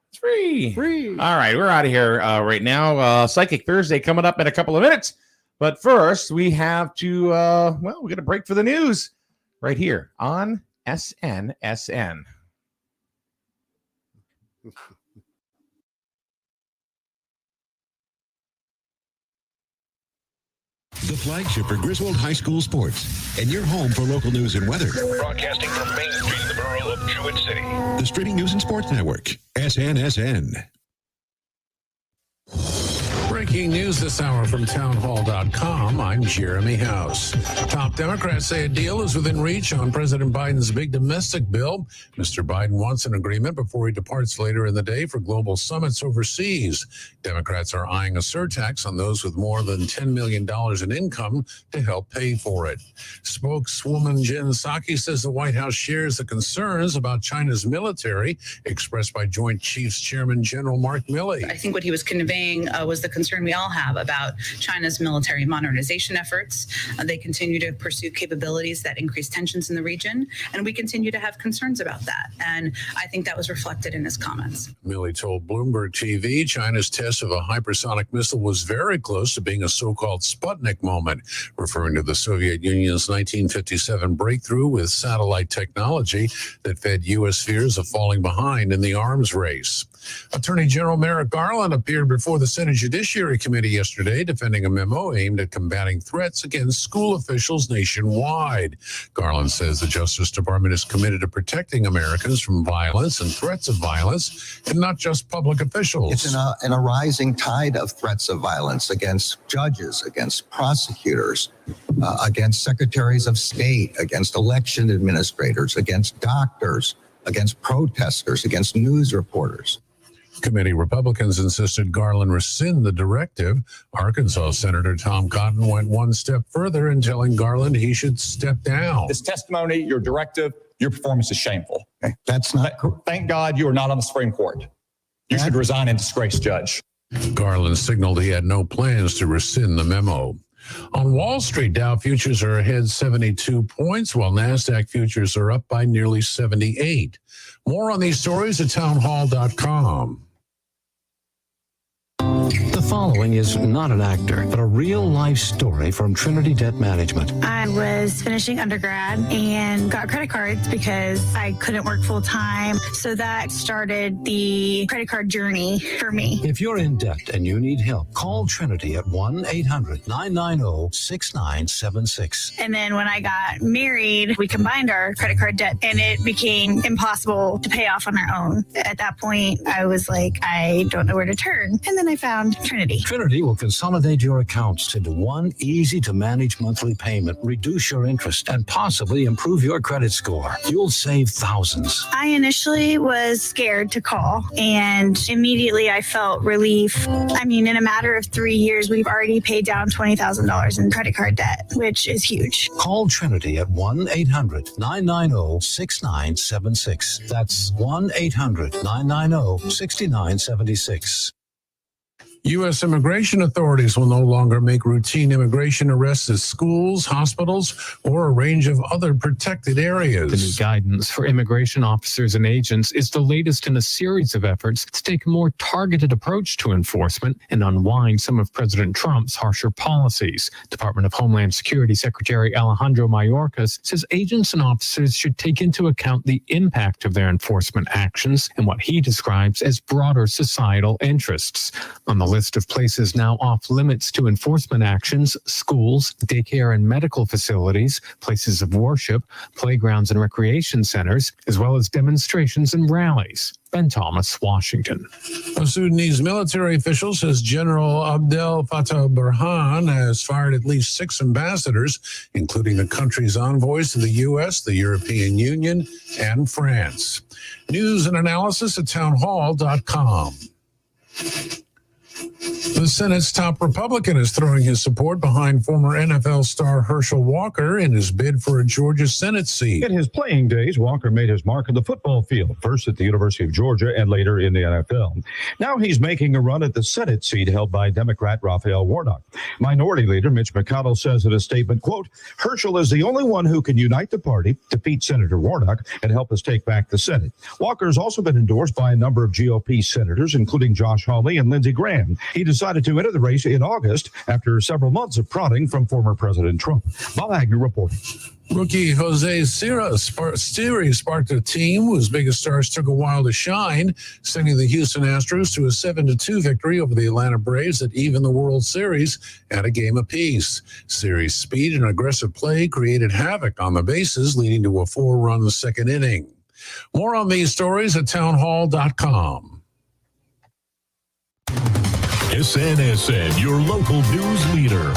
It's free. Free. All right, we're out of here right now. Psychic Thursday coming up in a couple of minutes. But first, we have to, we got a break for the news right here on SNSN. The flagship for Griswold High School sports, and your home for local news and weather. Broadcasting from Main Street in the borough of Jewett City. The Streeting News and Sports Network, SNSN. Breaking news this hour from townhall.com. I'm Jeremy House. Top Democrats say a deal is within reach on President Biden's big domestic bill. Mr. Biden wants an agreement before he departs later in the day for global summits overseas. Democrats are eyeing a surtax on those with more than $10 million in income to help pay for it. Spokeswoman Jen Psaki says the White House shares the concerns about China's military expressed by Joint Chiefs Chairman General Mark Milley. I think what he was conveying was the concern we all have about China's military modernization efforts. They continue to pursue capabilities that increase tensions in the region, and we continue to have concerns about that. And I think that was reflected in his comments. Milley told Bloomberg TV China's test of a hypersonic missile was very close to being a so-called Sputnik moment, referring to the Soviet Union's 1957 breakthrough with satellite technology that fed U.S. fears of falling behind in the arms race. Attorney General Merrick Garland appeared before the Senate Judiciary Committee yesterday defending a memo aimed at combating threats against school officials nationwide. Garland says the Justice Department is committed to protecting Americans from violence and threats of violence, and not just public officials. It's in a rising tide of threats of violence against judges, against prosecutors, against secretaries of state, against election administrators, against doctors, against protesters, against news reporters. Committee Republicans insisted Garland rescind the directive. Arkansas Senator Tom Cotton went one step further in telling Garland he should step down. This testimony, your directive, your performance is shameful. Okay, that's not. Thank God you are not on the Supreme Court. You should resign in disgrace, Judge. Garland signaled he had no plans to rescind the memo. On Wall Street, Dow futures are ahead 72 points, while NASDAQ futures are up by nearly 78. More on these stories at townhall.com. The following is not an actor, but a real-life story from Trinity Debt Management. I was finishing undergrad and got credit cards because I couldn't work full-time. So that started the credit card journey for me. If you're in debt and you need help, call Trinity at 1-800-990-6976. And then when I got married, we combined our credit card debt and it became impossible to pay off on our own. At that point, I was like, I don't know where to turn. And then I found Trinity. Trinity will consolidate your accounts into one easy-to-manage monthly payment, reduce your interest, and possibly improve your credit score. You'll save thousands. I initially was scared to call, and immediately I felt relief. I mean, in a matter of 3 years, we've already paid down $20,000 in credit card debt, which is huge. Call Trinity at 1-800-990-6976. That's 1-800-990-6976. U.S. immigration authorities will no longer make routine immigration arrests at schools, hospitals, or a range of other protected areas. The new guidance for immigration officers and agents is the latest in a series of efforts to take a more targeted approach to enforcement and unwind some of President Trump's harsher policies. Department of Homeland Security Secretary Alejandro Mayorkas says agents and officers should take into account the impact of their enforcement actions and what he describes as broader societal interests. On the list of places now off limits to enforcement actions: schools, daycare and medical facilities, places of worship, playgrounds and recreation centers, as well as demonstrations and rallies. Ben Thomas, Washington. A Sudanese military official says General Abdel Fattah Burhan has fired at least 6 ambassadors, including the country's envoys to the U.S., the European Union, and France. News and analysis at townhall.com. The Senate's top Republican is throwing his support behind former NFL star Herschel Walker in his bid for a Georgia Senate seat. In his playing days, Walker made his mark on the football field, first at the University of Georgia and later in the NFL. Now he's making a run at the Senate seat held by Democrat Raphael Warnock. Minority Leader Mitch McConnell says in a statement, quote, Herschel is the only one who can unite the party, defeat Senator Warnock, and help us take back the Senate. Walker's also been endorsed by a number of GOP senators, including Josh Hawley and Lindsey Graham. He decided to enter the race in August after several months of prodding from former President Trump. Bob Agnew reporting. Rookie Jose Siri sparked a team whose biggest stars took a while to shine, sending the Houston Astros to a 7-2 victory over the Atlanta Braves that evened the World Series at a game apiece. Siri's speed and aggressive play created havoc on the bases, leading to a 4-run second inning. More on these stories at townhall.com. SNSN, your local news leader.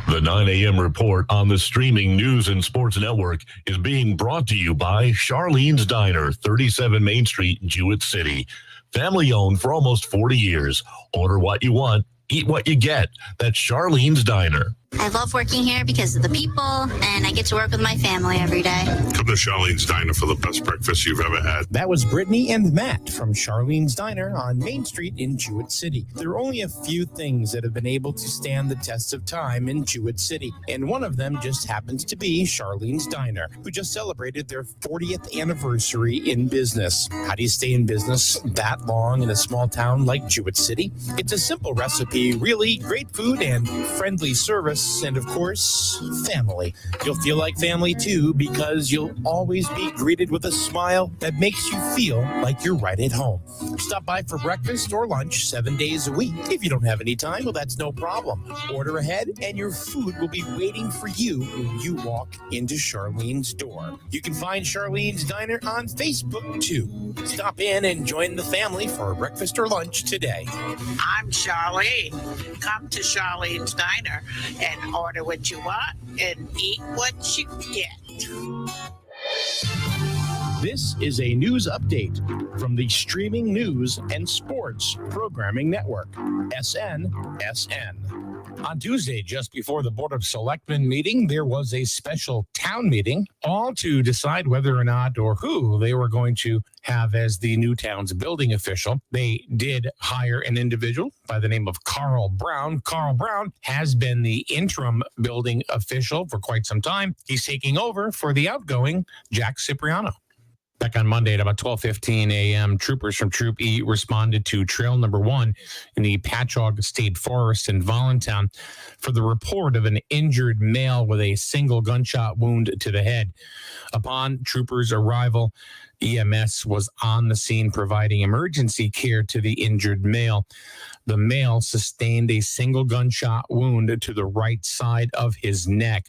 The 9 a.m. report on the streaming news and sports network is being brought to you by Charlene's Diner, 37 Main Street, Jewett City. Family owned for almost 40 years. Order what you want, eat what you get. That's Charlene's Diner. I love working here because of the people, and I get to work with my family every day. Come to Charlene's Diner for the best breakfast you've ever had. That was Brittany and Matt from Charlene's Diner on Main Street in Jewett City. There are only a few things that have been able to stand the test of time in Jewett City, and one of them just happens to be Charlene's Diner, who just celebrated their 40th anniversary in business. How do you stay in business that long in a small town like Jewett City? It's a simple recipe, really great food and friendly service. And of course, family. You'll feel like family too, because you'll always be greeted with a smile that makes you feel like you're right at home. Stop by for breakfast or lunch 7 days a week. If you don't have any time, well, that's no problem. Order ahead and your food will be waiting for you when you walk into Charlene's door. You can find Charlene's Diner on Facebook too. Stop in and join the family for breakfast or lunch today. I'm Charlene. Come to Charlene's Diner and order what you want and eat what you get. This is a news update from the Streaming News and Sports Programming Network, SNSN. On Tuesday, just before the Board of Selectmen meeting, there was a special town meeting, all to decide whether or not or who they were going to have as the new town's building official. They did hire an individual by the name of Carl Brown. Carl Brown has been the interim building official for quite some time. He's taking over for the outgoing Jack Cipriano. Back on Monday at about 12:15 a.m., troopers from Troop E responded to trail number 1 in the Patchogue State Forest in Voluntown for the report of an injured male with a single gunshot wound to the head. Upon troopers' arrival, EMS was on the scene providing emergency care to the injured male. The male sustained a single gunshot wound to the right side of his neck.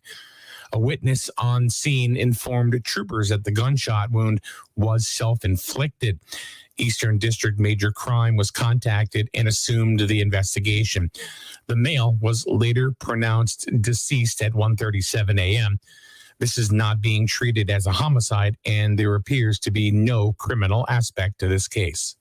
A witness on scene informed troopers that the gunshot wound was self-inflicted. Eastern District Major Crime was contacted and assumed the investigation. The male was later pronounced deceased at 1:37 a.m. This is not being treated as a homicide, and there appears to be no criminal aspect to this case.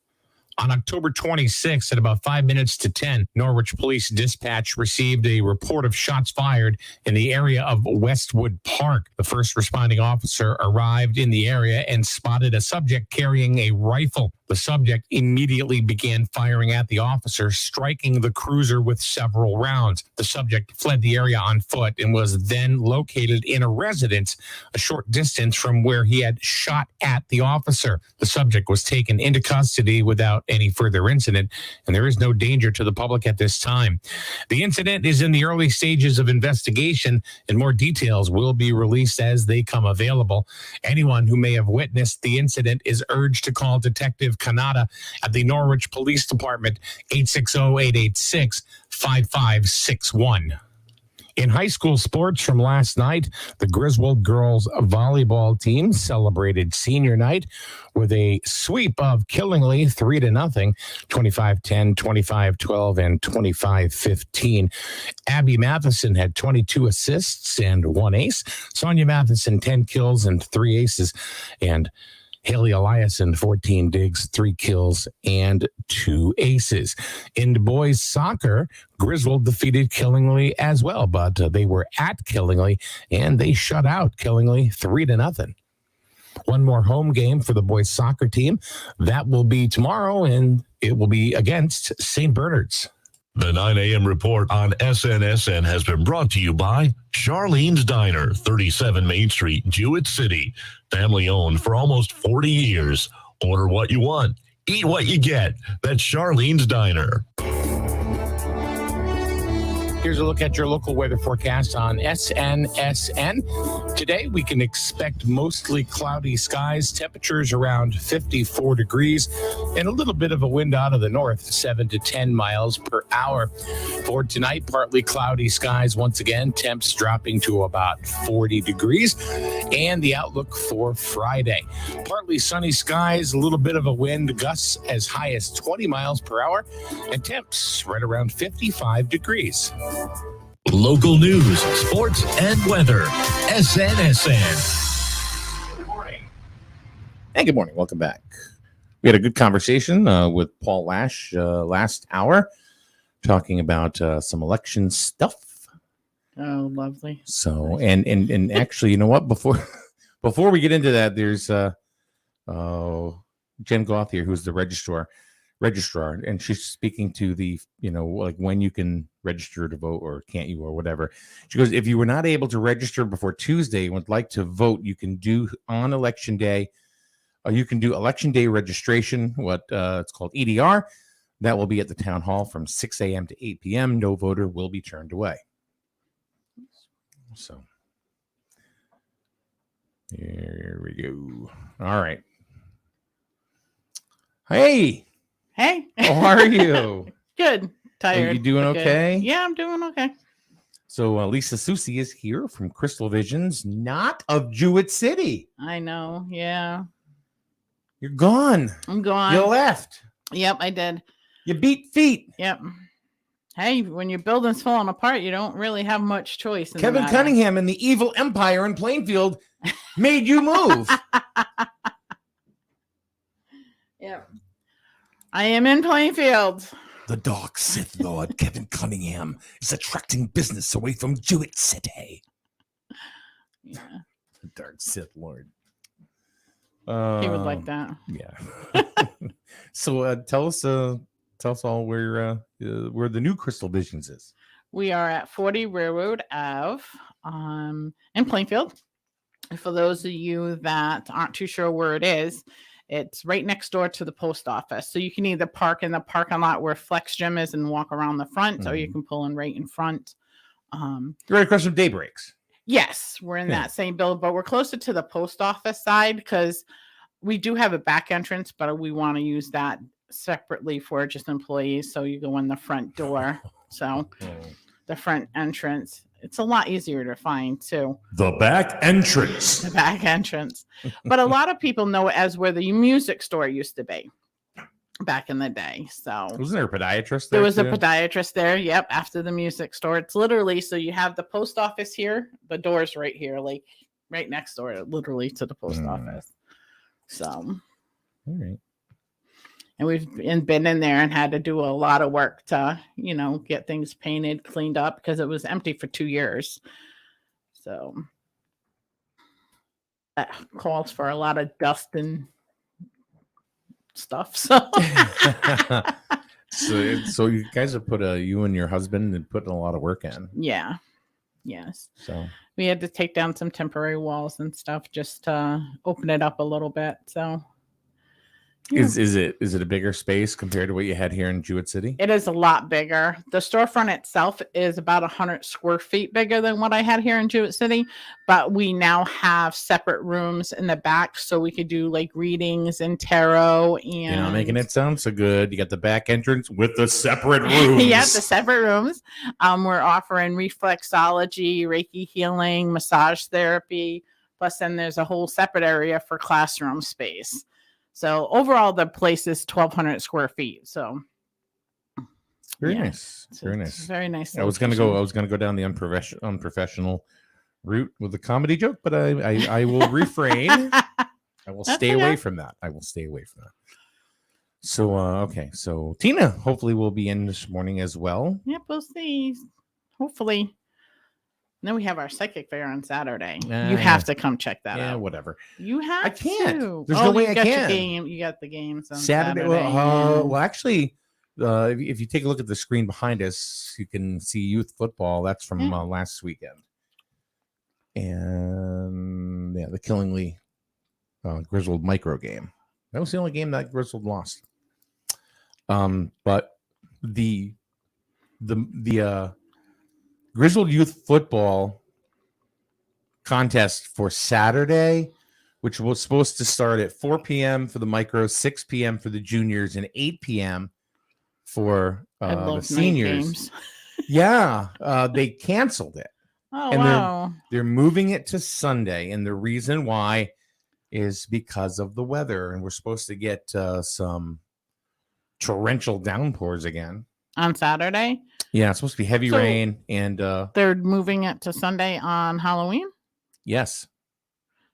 On October 26th, at about 5 minutes to 10, Norwich Police Dispatch received a report of shots fired in the area of Westwood Park. The first responding officer arrived in the area and spotted a subject carrying a rifle. The subject immediately began firing at the officer, striking the cruiser with several rounds. The subject fled the area on foot and was then located in a residence a short distance from where he had shot at the officer. The subject was taken into custody without any further incident, and there is no danger to the public at this time. The incident is in the early stages of investigation, and more details will be released as they come available. Anyone who may have witnessed the incident is urged to call Detective Kanata at the Norwich Police Department, 860-886-5561. In high school sports from last night, the Griswold girls volleyball team celebrated senior night with a sweep of Killingley 3-0, 25-10, 25-12, and 25-15. Abby Matheson had 22 assists and 1 ace. Sonia Matheson, 10 kills and 3 aces. And Haley Eliason, 14 digs, 3 kills, and 2 aces. In boys soccer, Griswold defeated Killingley as well, but they were at Killingley, and they shut out Killingley 3-0. One more home game for the boys soccer team. That will be tomorrow, and it will be against St. Bernard's. The 9 a.m. report on SNSN has been brought to you by Charlene's Diner, 37 Main Street, Jewett City. Family owned for almost 40 years. Order what you want, eat what you get. That's Charlene's Diner. Here's a look at your local weather forecast on SNSN. Today, we can expect mostly cloudy skies, temperatures around 54 degrees, and a little bit of a wind out of the north, 7 to 10 miles per hour. For tonight, partly cloudy skies once again, temps dropping to about 40 degrees, and the outlook for Friday. Partly sunny skies, a little bit of a wind, gusts as high as 20 miles per hour, and temps right around 55 degrees. Local news, sports, and weather. SNSN. Good morning. And good morning. Welcome back. We had a good conversation with Paul Lash last hour, talking about some election stuff. Oh, lovely. So, and actually, you know what? Before we get into that, there's Jen Goth here, who's the registrar, and she's speaking to the, like when you can register to vote or can't you or whatever. She goes, if you were not able to register before Tuesday and would like to vote, you can do on election day. You can do election day registration, what it's called EDR. That will be at the town hall from 6 a.m. to 8 p.m. No voter will be turned away. So here we go. All right. Hey. Hey. How are you? Good. Tired. Are you doing okay? Yeah, I'm doing okay. So Lisa Susie is here from Crystal Visions, not of Jewett City. I know. Yeah. You're gone. I'm gone. You left. Yep, I did. You beat feet. Yep. Hey, when your building's falling apart, you don't really have much choice. Kevin Cunningham and the evil empire in Plainfield made you move. Yeah. I am in Plainfield. The dark Sith Lord Kevin Cunningham is attracting business away from Jewett City. Yeah. The dark Sith Lord. He would like that. Yeah. So tell us all where the new Crystal Visions is. We are at 40 Railroad Ave in Plainfield. For those of you that aren't too sure where it is, it's right next door to the post office. So you can either park in the parking lot where Flex Gym is and walk around the front, or you can pull in right in front. Right across from Daybreaks. Yes, we're in that same building, but we're closer to the post office side because we do have a back entrance, but we want to use that separately for just employees. So you go in the front door. So the front entrance, it's a lot easier to find too. The back entrance. The back entrance. But a lot of people know it as where the music store used to be back in the day. So wasn't there a podiatrist there? There was too? a podiatrist there. Yep. After the music store. It's literally, so you have the post office here, the door's right here, like right next door, literally to the post office. So, all right. And we've been in there and had to do a lot of work to, get things painted, cleaned up because it was empty for 2 years. So that calls for a lot of dust and stuff. So, so you guys have you and your husband had put a lot of work in. Yeah. Yes. So we had to take down some temporary walls and stuff just to open it up a little bit. So is it a bigger space compared to what you had here in Jewett City? it is a lot bigger. The storefront itself is about 100 square feet bigger than what I had here in Jewett City, but we now have separate rooms in the back so we could do like readings and tarot. And You're not making it sound so good. You got the back entrance with the separate rooms. yeah, the separate rooms. We're offering reflexology, Reiki healing, massage therapy. Plus, then there's a whole separate area for classroom space. So overall, the place is 1,200 square feet. So very nice, very it's nice, very nice. I was gonna go down the unprofessional route with a comedy joke, but I will refrain. I will stay away from that. So okay, so Tina hopefully will be in this morning as well. Yep, we'll see. Hopefully. And then we have our psychic fair on Saturday. You have to come check that out. Yeah, whatever. You have I can't. to. There's no way I got your can. game. You got the games on Saturday. Saturday. Well, actually, if you take a look at the screen behind us, you can see youth football. That's from last weekend. And the Killingly Grizzled micro game. That was the only game that Grizzled lost. But the Grizzled youth football contest for Saturday, which was supposed to start at 4 p.m. for the micros, 6 p.m. for the juniors, and 8 p.m. for the seniors. Yeah, they canceled it. Oh, and wow. They're moving it to Sunday. And the reason why is because of the weather. And we're supposed to get some torrential downpours again. On Saturday? Yeah, it's supposed to be heavy rain. And they're moving it to Sunday on Halloween? Yes.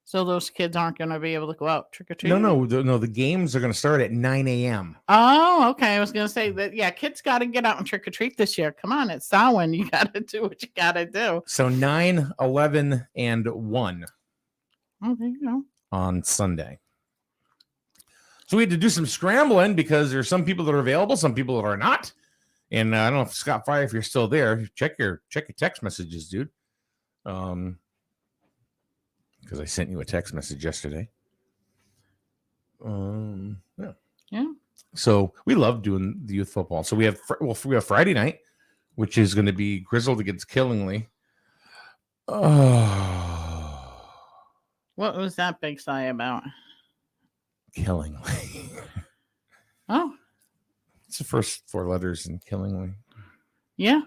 So those kids aren't going to be able to go out trick-or-treating? No. The games are going to start at 9 a.m. Oh, okay. I was going to say that, yeah, kids got to get out and trick-or-treat this year. Come on, it's Samhain. You got to do what you got to do. So 9, 11, and 1. Oh, there you go. On Sunday. So we had to do some scrambling because there's some people that are available, some people that are not. And I don't know if Scott Fry, if you're still there, check your text messages, dude. Because I sent you a text message yesterday. Yeah. So we love doing the youth football. So we have Friday night, which is going to be Grizzled against Killingly. Oh, what was that big sigh about? Killingly. Oh. It's the first 4 letters in Killingly. Yeah.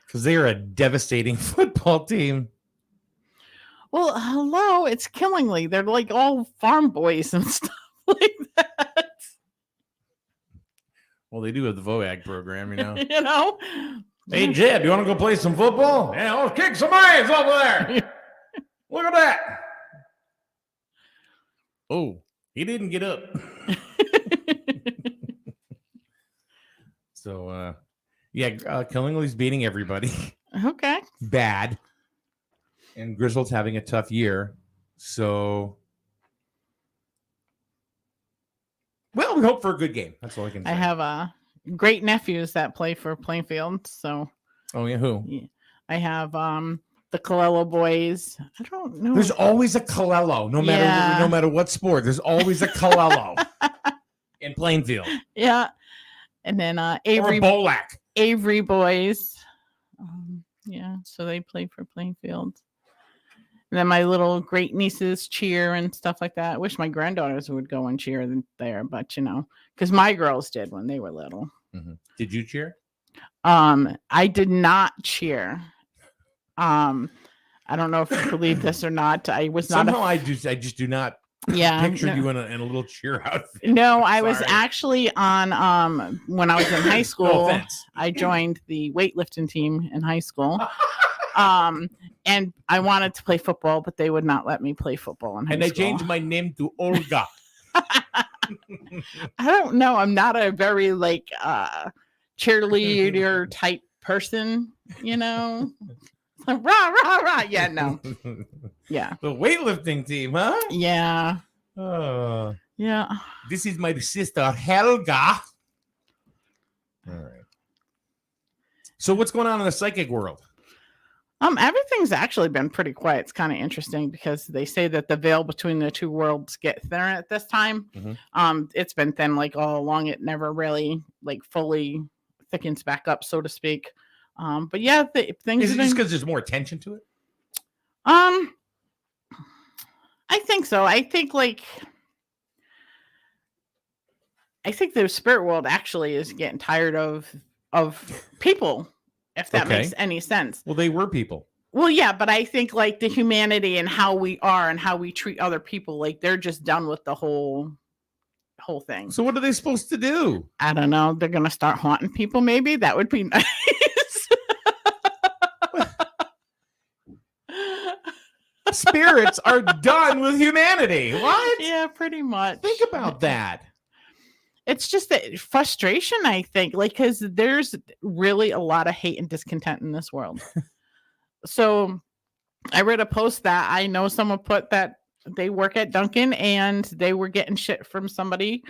Because they are a devastating football team. Well, hello, it's Killingly. They're like all farm boys and stuff like that. Well, they do have the VOAG program, you know. You know? Hey, Jeb, you want to go play some football? Yeah, let's kick some ass over there. Look at that. Oh, he didn't get up. So, Killingly's beating everybody. Okay. Bad. And Griswold's having a tough year. So, well, we hope for a good game. That's all I can say. I have great nephews that play for Plainfield. So, oh, yeah, who? Yeah. I have the Colello boys. I don't know. There's always a Colello, no matter what sport. There's always a Colello in Plainfield. Yeah. And then Avery Bolak. Avery boys. Yeah, so they play for Plainfield. And then my little great nieces cheer and stuff like that. I wish my granddaughters would go and cheer there, but because my girls did when they were little. Mm-hmm. Did you cheer? I did not cheer. I don't know if you believe this or not. I was not. Somehow I just do not. Yeah, picture you in a little cheer outfit. No, I was actually on. When I was in high school, No I joined the weightlifting team in high school. And I wanted to play football, but they would not let me play football in high school. And I changed my name to Olga. I don't know. I'm not a very cheerleader type person, Rah, rah, rah. Yeah, no. Yeah. The weightlifting team, huh? Yeah. Yeah. This is my sister, Helga. All right. So what's going on in the psychic world? Everything's actually been pretty quiet. It's kind of interesting because they say that the veil between the two worlds get thinner at this time. Mm-hmm. It's been thin all along. It never really fully thickens back up, so to speak. But yeah, things. Is it just because there's more attention to it? I think so. I think the spirit world actually is getting tired of people, if that makes any sense. Well, they were people. Well, yeah, but I think the humanity and how we are and how we treat other people, they're just done with the whole thing. So what are they supposed to do? I don't know. They're gonna start haunting people. Maybe that would be nice. Spirits are done with humanity. What? Yeah, pretty much. Think about that. It's just that frustration, I think, because there's really a lot of hate and discontent in this world. So I read a post that I know someone put that they work at Dunkin' and they were getting shit from somebody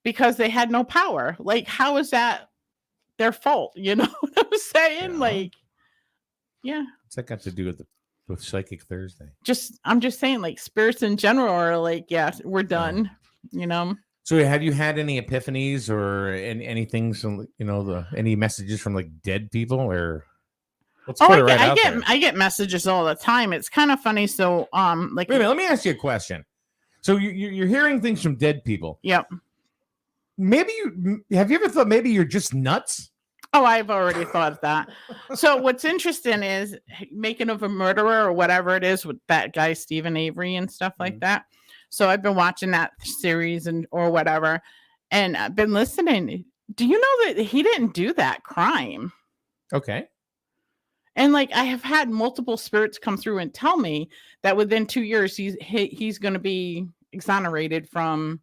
because they had no power. How is that their fault? You know what I'm saying? Yeah. What's that got to do with Psychic Thursday? I'm just saying, spirits in general are yeah, we're done, So have you had any epiphanies or anything, any messages from dead people or? Let's put it right out there. I get messages all the time. It's kind of funny. So, wait a minute, let me ask you a question. So you're hearing things from dead people. Yep. Have you ever thought maybe you're just nuts? Oh, I've already thought of that. So what's interesting is Making of a Murderer or whatever it is with that guy, Stephen Avery and stuff like that. So I've been watching that series or whatever, and I've been listening. Do you know that he didn't do that crime? Okay. And I have had multiple spirits come through and tell me that within 2 years he's going to be exonerated from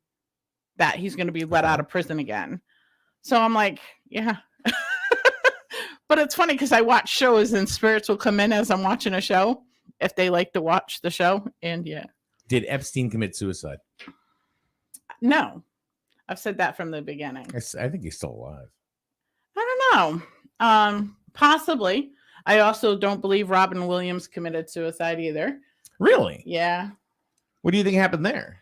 that. He's going to be let out of prison again. So I'm yeah. But it's funny because I watch shows and spirits will come in as I'm watching a show if they like to watch the show. And yeah. Did Epstein commit suicide? No. I've said that from the beginning. I think he's still alive. I don't know. Possibly. I also don't believe Robin Williams committed suicide either. Really? Yeah. What do you think happened there?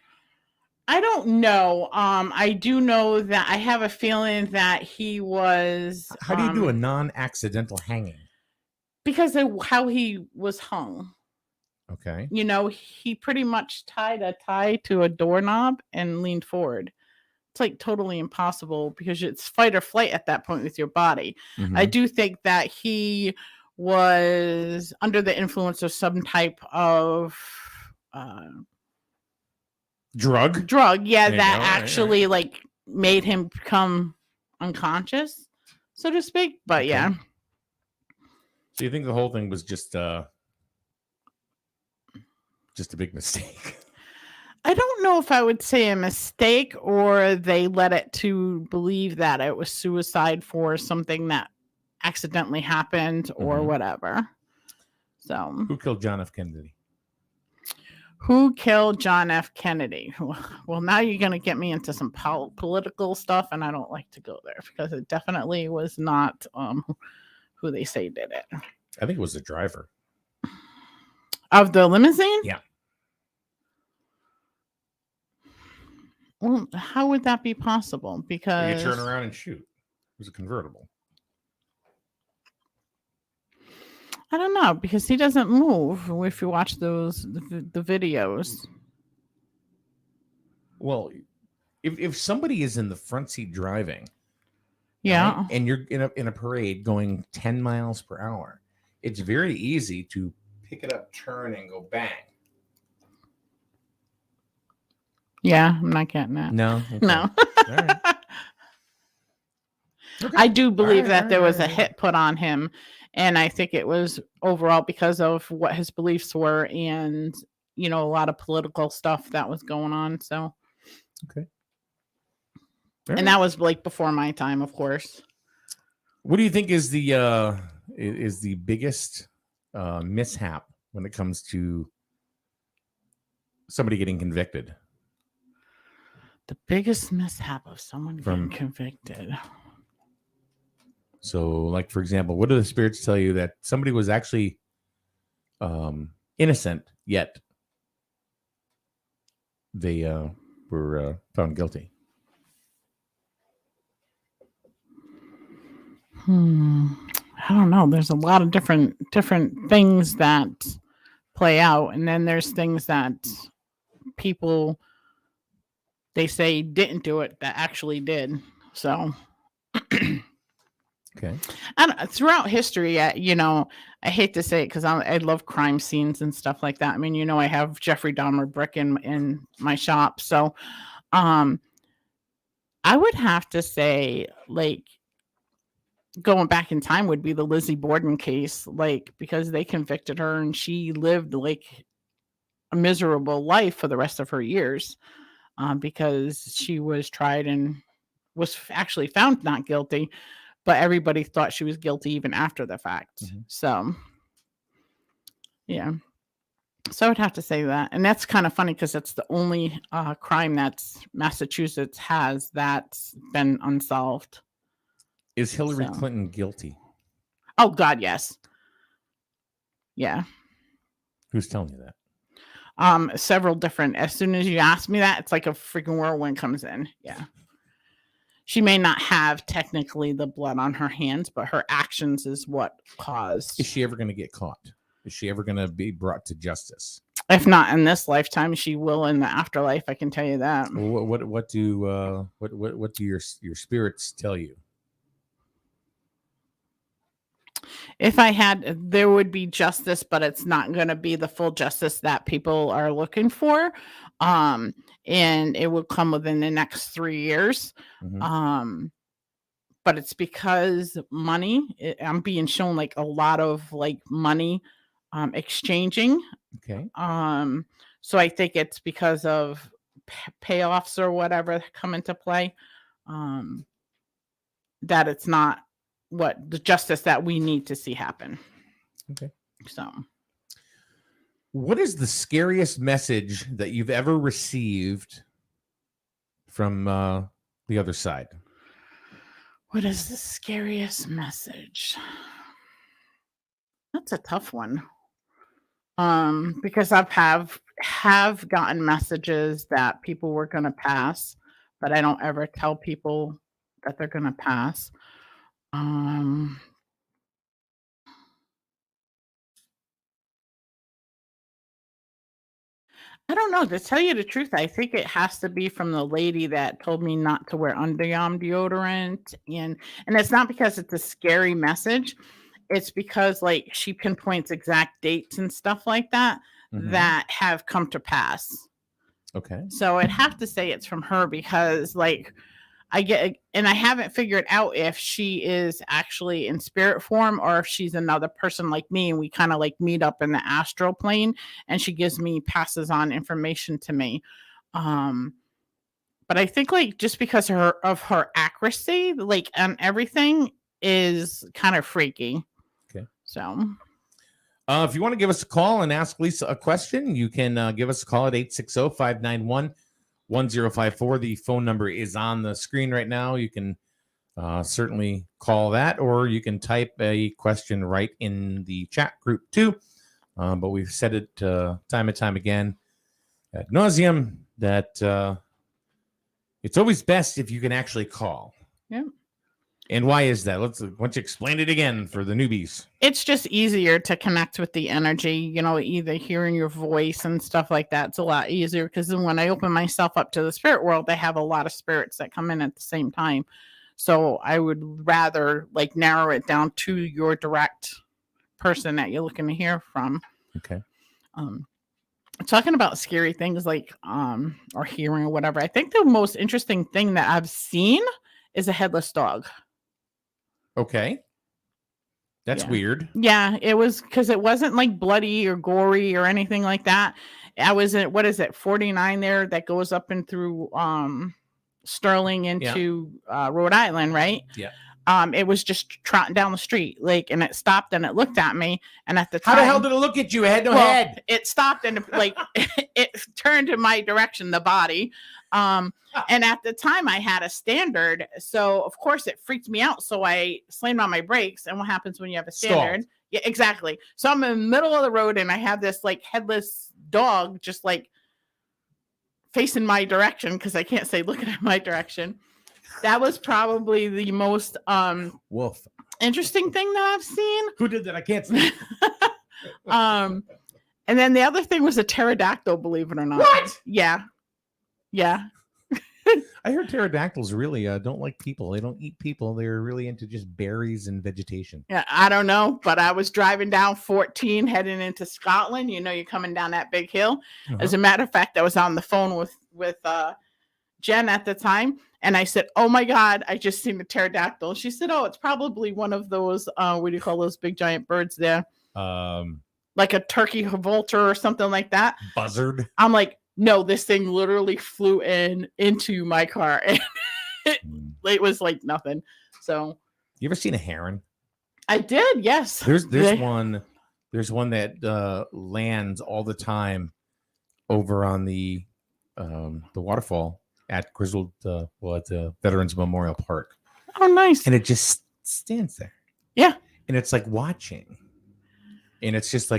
I don't know. I do know that I have a feeling that he was. How do you do a non-accidental hanging? Because of how he was hung. Okay. He pretty much tied a tie to a doorknob and leaned forward. It's totally impossible because it's fight or flight at that point with your body. Mm-hmm. I do think that he was under the influence of some type of drug. Yeah, that actually made him become unconscious, so to speak. But yeah. So you think the whole thing was just a big mistake? I don't know if I would say a mistake or they let it to believe that it was suicide for something that accidentally happened or whatever. So, Who killed John F. Kennedy? who killed John F. Kennedy? Well, now you're going to get me into some political stuff, and I don't like to go there because it definitely was not who they say did it. I think it was the driver of the limousine. Yeah. Well, how would that be possible? You Because turn around and shoot. It was a convertible. I don't know, because he doesn't move if you watch the videos. Well, if somebody is in the front seat driving, Yeah. right, and you're in a parade going 10 miles per hour, it's very easy to pick it up, turn, and go bang. Yeah, I'm not getting that. No. Okay. No. All right. Okay. I do believe All right, that there all was a right. hit put on him, and I think it was overall because of what his beliefs were and, a lot of political stuff that was going on. So, Okay. and that was like before my time, of course. What do you think is the biggest mishap when it comes to somebody getting convicted? The biggest mishap of someone From- getting convicted. So, like, for example, what do the spirits tell you that somebody was actually innocent, yet they were found guilty? I don't know. There's a lot of different things that play out, and then there's things that people they say didn't do it that actually did. So, Okay. and throughout history, I hate to say it because I love crime scenes and stuff like that. I mean, I have Jeffrey Dahmer brick in my shop, so I would have to say, like, going back in time would be the Lizzie Borden case, like, because they convicted her and she lived like a miserable life for the rest of her years, because she was tried and was actually found not guilty, but everybody thought she was guilty even after the fact. So, yeah. So I would have to say that. And that's kind of funny because it's the only crime that's Massachusetts has that's been unsolved. Is Hillary So. Clinton guilty? Oh, God, yes. Yeah. Who's telling you that? Several different. As soon as you ask me that, it's like a freaking whirlwind comes in. Yeah. She may not have technically the blood on her hands, but her actions is what caused. Is she ever going to get caught? Is she ever going to be brought to justice? If not in this lifetime, she will in the afterlife. I can tell you that. What do your spirits tell you? If I had, there would be justice, but it's not going to be the full justice that people are looking for. And it will come within the next 3 years. But it's because money, I'm being shown like a lot of like money exchanging. Okay. So I think it's because of payoffs or whatever come into play, that it's not what the justice that we need to see happen. Okay. So, what is the scariest message that you've ever received from the other side? What is the scariest message? That's a tough one. Because I've have gotten messages that people were going to pass, but I don't ever tell people that they're going to pass. I don't know. To tell you the truth, I think it has to be from the lady that told me not to wear underarm deodorant, and it's not because it's a scary message. It's because like she pinpoints exact dates and stuff like that that have come to pass. Okay. So I'd have to say it's from her because like I get, and I haven't figured out if she is actually in spirit form or if she's another person like me, and we kind of like meet up in the astral plane and she passes on information to me. But I think like just because of her accuracy, like on everything, is kind of freaky. Okay. So if you want to give us a call and ask Lisa a question, you can give us a call at 860-591-1054. The phone number is on the screen right now. You can certainly call that, or you can type a question right in the chat group too. But we've said it time and time again ad nauseum that it's always best if you can actually call. Yeah. And why is that? Why don't you explain it again for the newbies? It's just easier to connect with the energy, either hearing your voice and stuff like that. It's a lot easier because then when I open myself up to the spirit world, I have a lot of spirits that come in at the same time. So I would rather like narrow it down to your direct person that you're looking to hear from. Okay. Talking about scary things like or hearing or whatever, I think the most interesting thing that I've seen is a headless dog. Okay. That's weird. Yeah, it was because it wasn't like bloody or gory or anything like that. I was at, what is it, 49 there that goes up and through Sterling into Rhode Island, right? Yeah. It was just trotting down the street, and it stopped and it looked at me. And at the time, how the hell did it look at you? It had no head. It stopped and it turned in my direction, the body. And at the time I had a standard, so of course it freaked me out. So I slammed on my brakes. And what happens when you have a standard? Stalled. Yeah, exactly. So I'm in the middle of the road and I have this headless dog just facing my direction because I can't say looking at my direction. That was probably the most Wolf. interesting thing that I've seen. Who did that? I can't see. And then the other thing was a pterodactyl, believe it or not. What? Yeah. Yeah. I heard pterodactyls really don't like people. They don't eat people. They're really into just berries and vegetation. Yeah, I don't know, but I was driving down 14 heading into Scotland. You're coming down that big hill. Uh-huh. As a matter of fact, I was on the phone with Jen at the time, and I said, "Oh my God, I just seen a pterodactyl." She said, "Oh, it's probably one of those what do you call those big giant birds there? Like a turkey vulture or something like that." Buzzard. I'm like, no, this thing literally flew into my car, and it was like nothing. So, you ever seen a heron? I did, yes. There's one that lands all the time over on the waterfall at Grizzled at the Veterans Memorial Park. Oh, nice. And it just stands there. Yeah. And it's like watching. And it's just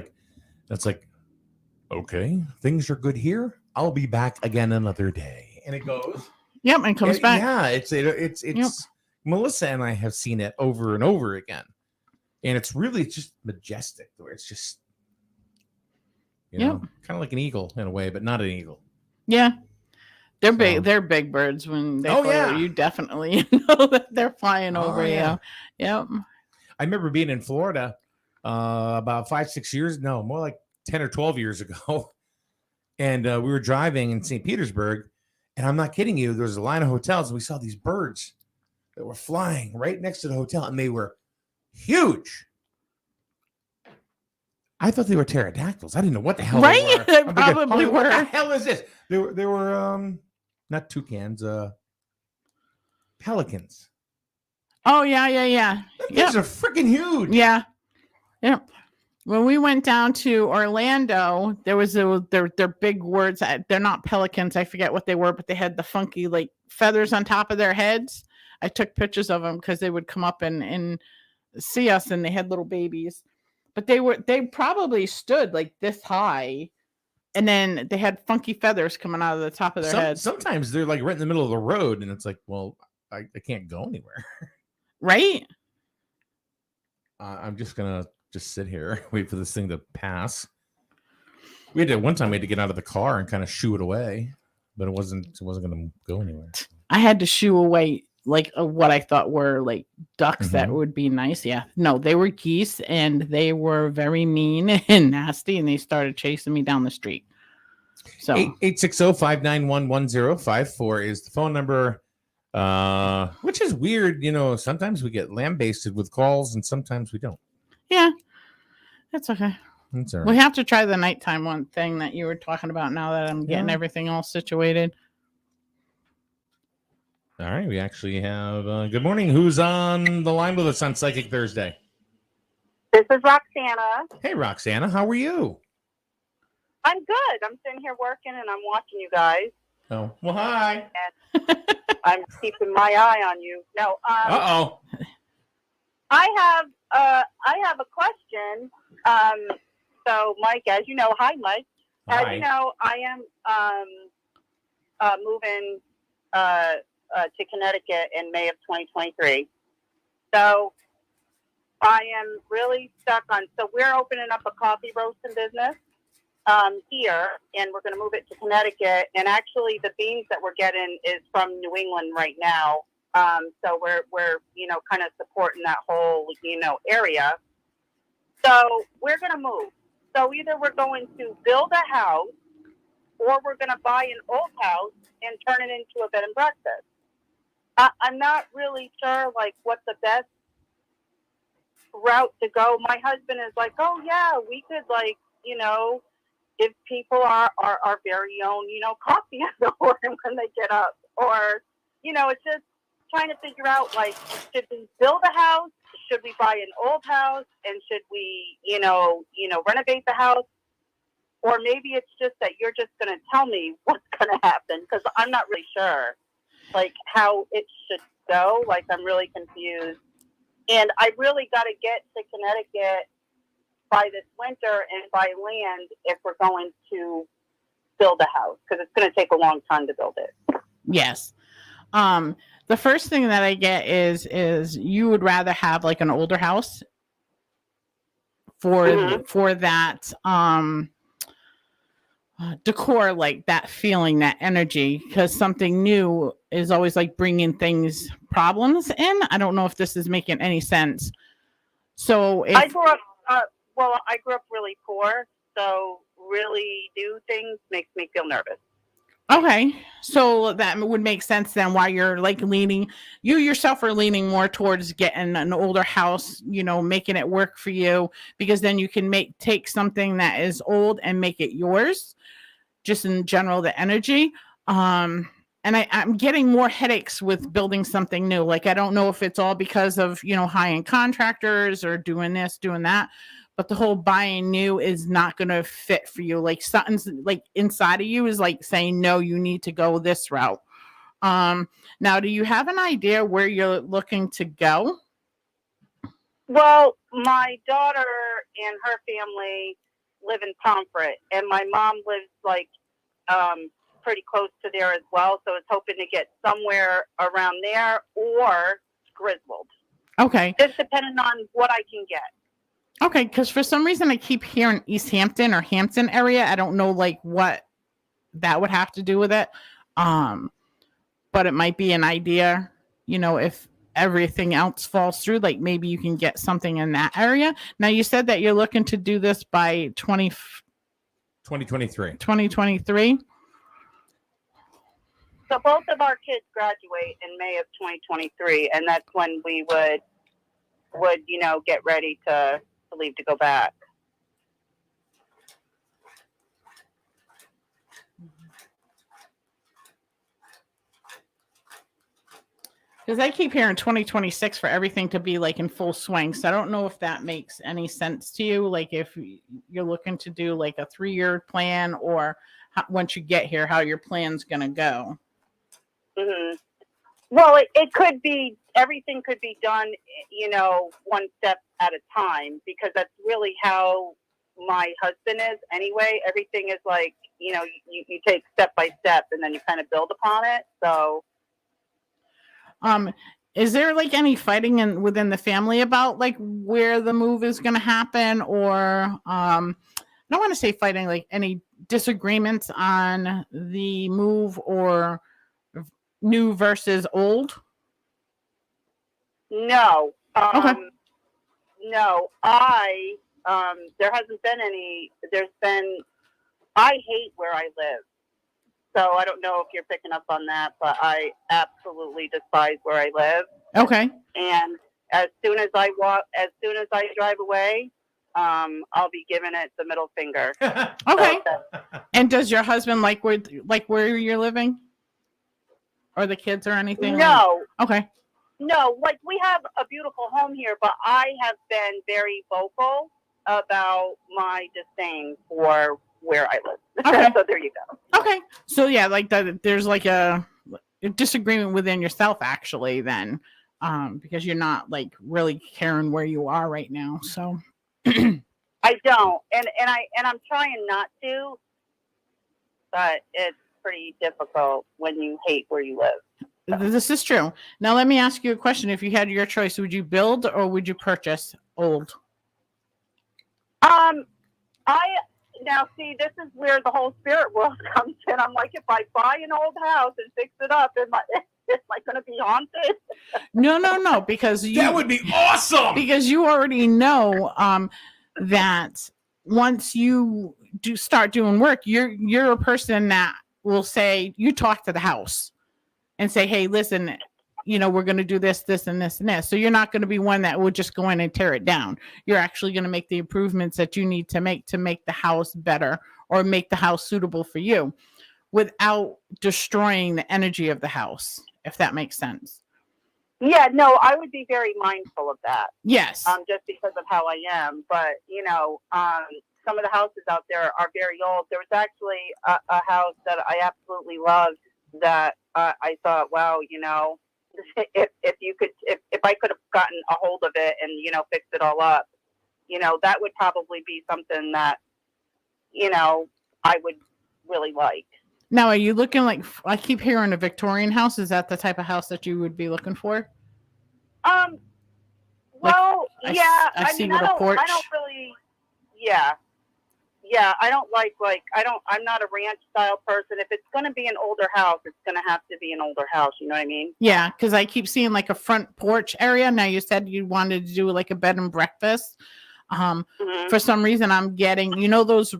okay, things are good here. I'll be back again another day. And it goes. Yep, and comes back. Yeah, it's Melissa and I have seen it over and over again. And it's really just majestic, where it's just kind of like an eagle in a way, but not an eagle. Yeah. They're big. They're big birds when they fly over. You definitely know that they're flying over you. Yep. I remember being in Florida about 5-6 years, no, more like 10 or 12 years ago. And we were driving in St. Petersburg, and I'm not kidding you. There was a line of hotels, and we saw these birds that were flying right next to the hotel, and they were huge. I thought they were pterodactyls. I didn't know what the hell they were. They probably were. What the hell is this? They were not toucans, pelicans. Oh yeah. These are freaking huge. Yeah. When we went down to Orlando, there was they're big words. They're not pelicans. I forget what they were, but they had the funky feathers on top of their heads. I took pictures of them because they would come up and see us, and they had little babies. But they probably stood like this high, and then they had funky feathers coming out of the top of their heads. Sometimes they're right in the middle of the road, and it's like, well, I can't go anywhere. Right? I'm just gonna sit here, wait for this thing to pass. We had one time we had to get out of the car and kind of shoo it away, but it wasn't gonna go anywhere. I had to shoo away what I thought were ducks that would be nice. Yeah. No, they were geese, and they were very mean and nasty, and they started chasing me down the street. So 860-591-1054 is the phone number, which is weird. Sometimes we get lambasted with calls and sometimes we don't. Yeah, that's okay. That's all We right. have to try the nighttime one thing that you were talking about now that I'm getting Yeah. everything all situated. All right. We actually have good morning. Who's on the line with us on Psychic Thursday? This is Roxana. Hey, Roxana. How are you? I'm good. I'm sitting here working and I'm watching you guys. Oh, well, hi. And I'm keeping my eye on you. No, Uh-oh. I have a question. So Mike, as you know, hi Mike. As Hi. you know, I am moving to Connecticut in May of 2023. So I am really stuck on. So we're opening up a coffee roasting business here, and we're going to move it to Connecticut. And actually, the beans that we're getting is from New England right now. So we're kind of supporting that whole area. So we're going to move. So either we're going to build a house, or we're going to buy an old house and turn it into a bed and breakfast. I'm not really sure what the best route to go. My husband is like, oh yeah, we could give people our very own coffee in the morning when they get up, or it's just trying to figure out should we build a house, should we buy an old house, and should we renovate the house, or maybe it's just that you're just going to tell me what's going to happen, because I'm not really sure how it should go. I'm really confused. And I really got to get to Connecticut by this winter and buy land if we're going to build a house, because it's going to take a long time to build it. Yes. The first thing that I get is you would rather have an older house for that decor, that feeling, that energy, because something new is always bringing problems in. I don't know if this is making any sense. So I grew up really poor, so really new things makes me feel nervous. Okay, so that would make sense then why you're you yourself are leaning more towards getting an older house, making it work for you, because then you can take something that is old and make it yours, just in general, the energy. And I'm getting more headaches with building something new. I don't know if it's all because of, high-end contractors or doing this, doing that, but the whole buying new is not going to fit for you. Something's inside of you is saying, no, you need to go this route. Now, do you have an idea where you're looking to go? Well, my daughter and her family live in Pomfret, and my mom lives pretty close to there as well. So it's hoping to get somewhere around there or Griswold. Okay. Just depending on what I can get. Okay, because for some reason I keep hearing East Hampton or Hampton area. I don't know what that would have to do with it. But it might be an idea, if everything else falls through, maybe you can get something in that area. Now, you said that you're looking to do this by 2023. 2023. So both of our kids graduate in May of 2023, and that's when we would get ready to leave to go back. Because I keep hearing 2026 for everything to be in full swing. So I don't know if that makes any sense to you. If you're looking to do a 3-year plan, or once you get here, how your plan's going to go. Mm-hmm. Well, it could be, everything could be done, one step at a time, because that's really how my husband is anyway. Everything is you take step by step and then you kind of build upon it. So. Is there any fighting within the family about where the move is going to happen, or I don't want to say fighting, any disagreements on the move, or new versus old? No. Okay. No, there hasn't been any. I hate where I live. So I don't know if you're picking up on that, but I absolutely despise where I live. Okay. And as soon as I drive away, I'll be giving it the middle finger. Okay. And does your husband like where you're living, or the kids or anything? No. Okay. No, like we have a beautiful home here, but I have been very vocal about my disdain for where I live. Okay. So there you go. Okay. So yeah, like that. There's like a disagreement within yourself, actually. Then, because you're not like really caring where you are right now. So. I don't, and I'm trying not to, but it's pretty difficult when you hate where you live. This is true. Now, let me ask you a question. If you had your choice, would you build or would you purchase old? Now see, this is where the whole spirit world comes in. I'm like, if I buy an old house and fix it up, am I going to be haunted? No, because that would be awesome. Because you already know that once you start doing work, you're a person that will say, you talk to the house and say, hey, listen, we're going to do this, this, and this, and this. So you're not going to be one that would just go in and tear it down. You're actually going to make the improvements that you need to make the house better or make the house suitable for you without destroying the energy of the house, if that makes sense. Yeah, no, I would be very mindful of that. Yes. Just because of how I am. But, some of the houses out there are very old. There was actually a house that I absolutely loved that I thought, wow, if I could have gotten a hold of it and, fixed it all up, that would probably be something that, I would really like. Now, are you looking like, I keep hearing a Victorian house. Is that the type of house that you would be looking for? Well, yeah, I see mean, with a porch. I don't really, yeah, I don't I'm not a ranch style person. If it's going to be an older house, it's going to have to be an older house. You know what I mean? Yeah, because I keep seeing like a front porch area. Now, you said you wanted to do like a bed and breakfast. For some reason, I'm getting, those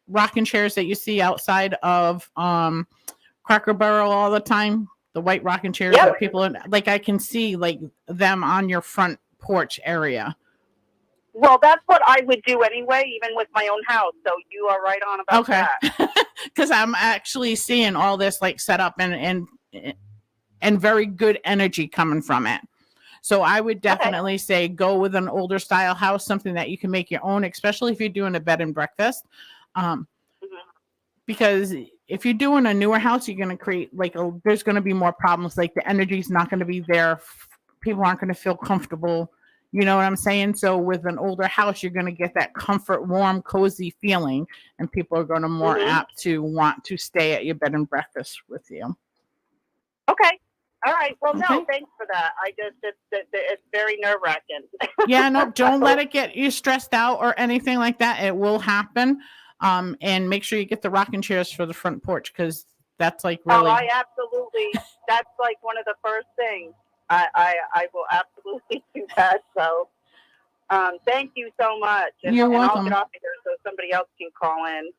rocking chairs that you see outside of Cracker Barrel all the time, the white rocking chairs that people like, I can see like them on your front porch area. Well, that's what I would do anyway, even with my own house. So you are right on about that. Because I'm actually seeing all this like set up and very good energy coming from it. So I would definitely say go with an older style house, something that you can make your own, especially if you're doing a bed and breakfast. Because if you're doing a newer house, you're going to create there's going to be more problems. Like the energy is not going to be there. People aren't going to feel comfortable. You know what I'm saying? So with an older house, you're going to get that comfort, warm, cozy feeling, and people are going to more apt to want to stay at your bed and breakfast with you. Okay. All right. Well, no, thanks for that. It's very nerve-wracking. Yeah, no, don't let it get you stressed out or anything like that. It will happen. And make sure you get the rocking chairs for the front porch, because that's like really. Oh, I absolutely. That's like one of the first things. I will absolutely do that. So, thank you so much. You're welcome. I'll get off of here so somebody else can call in.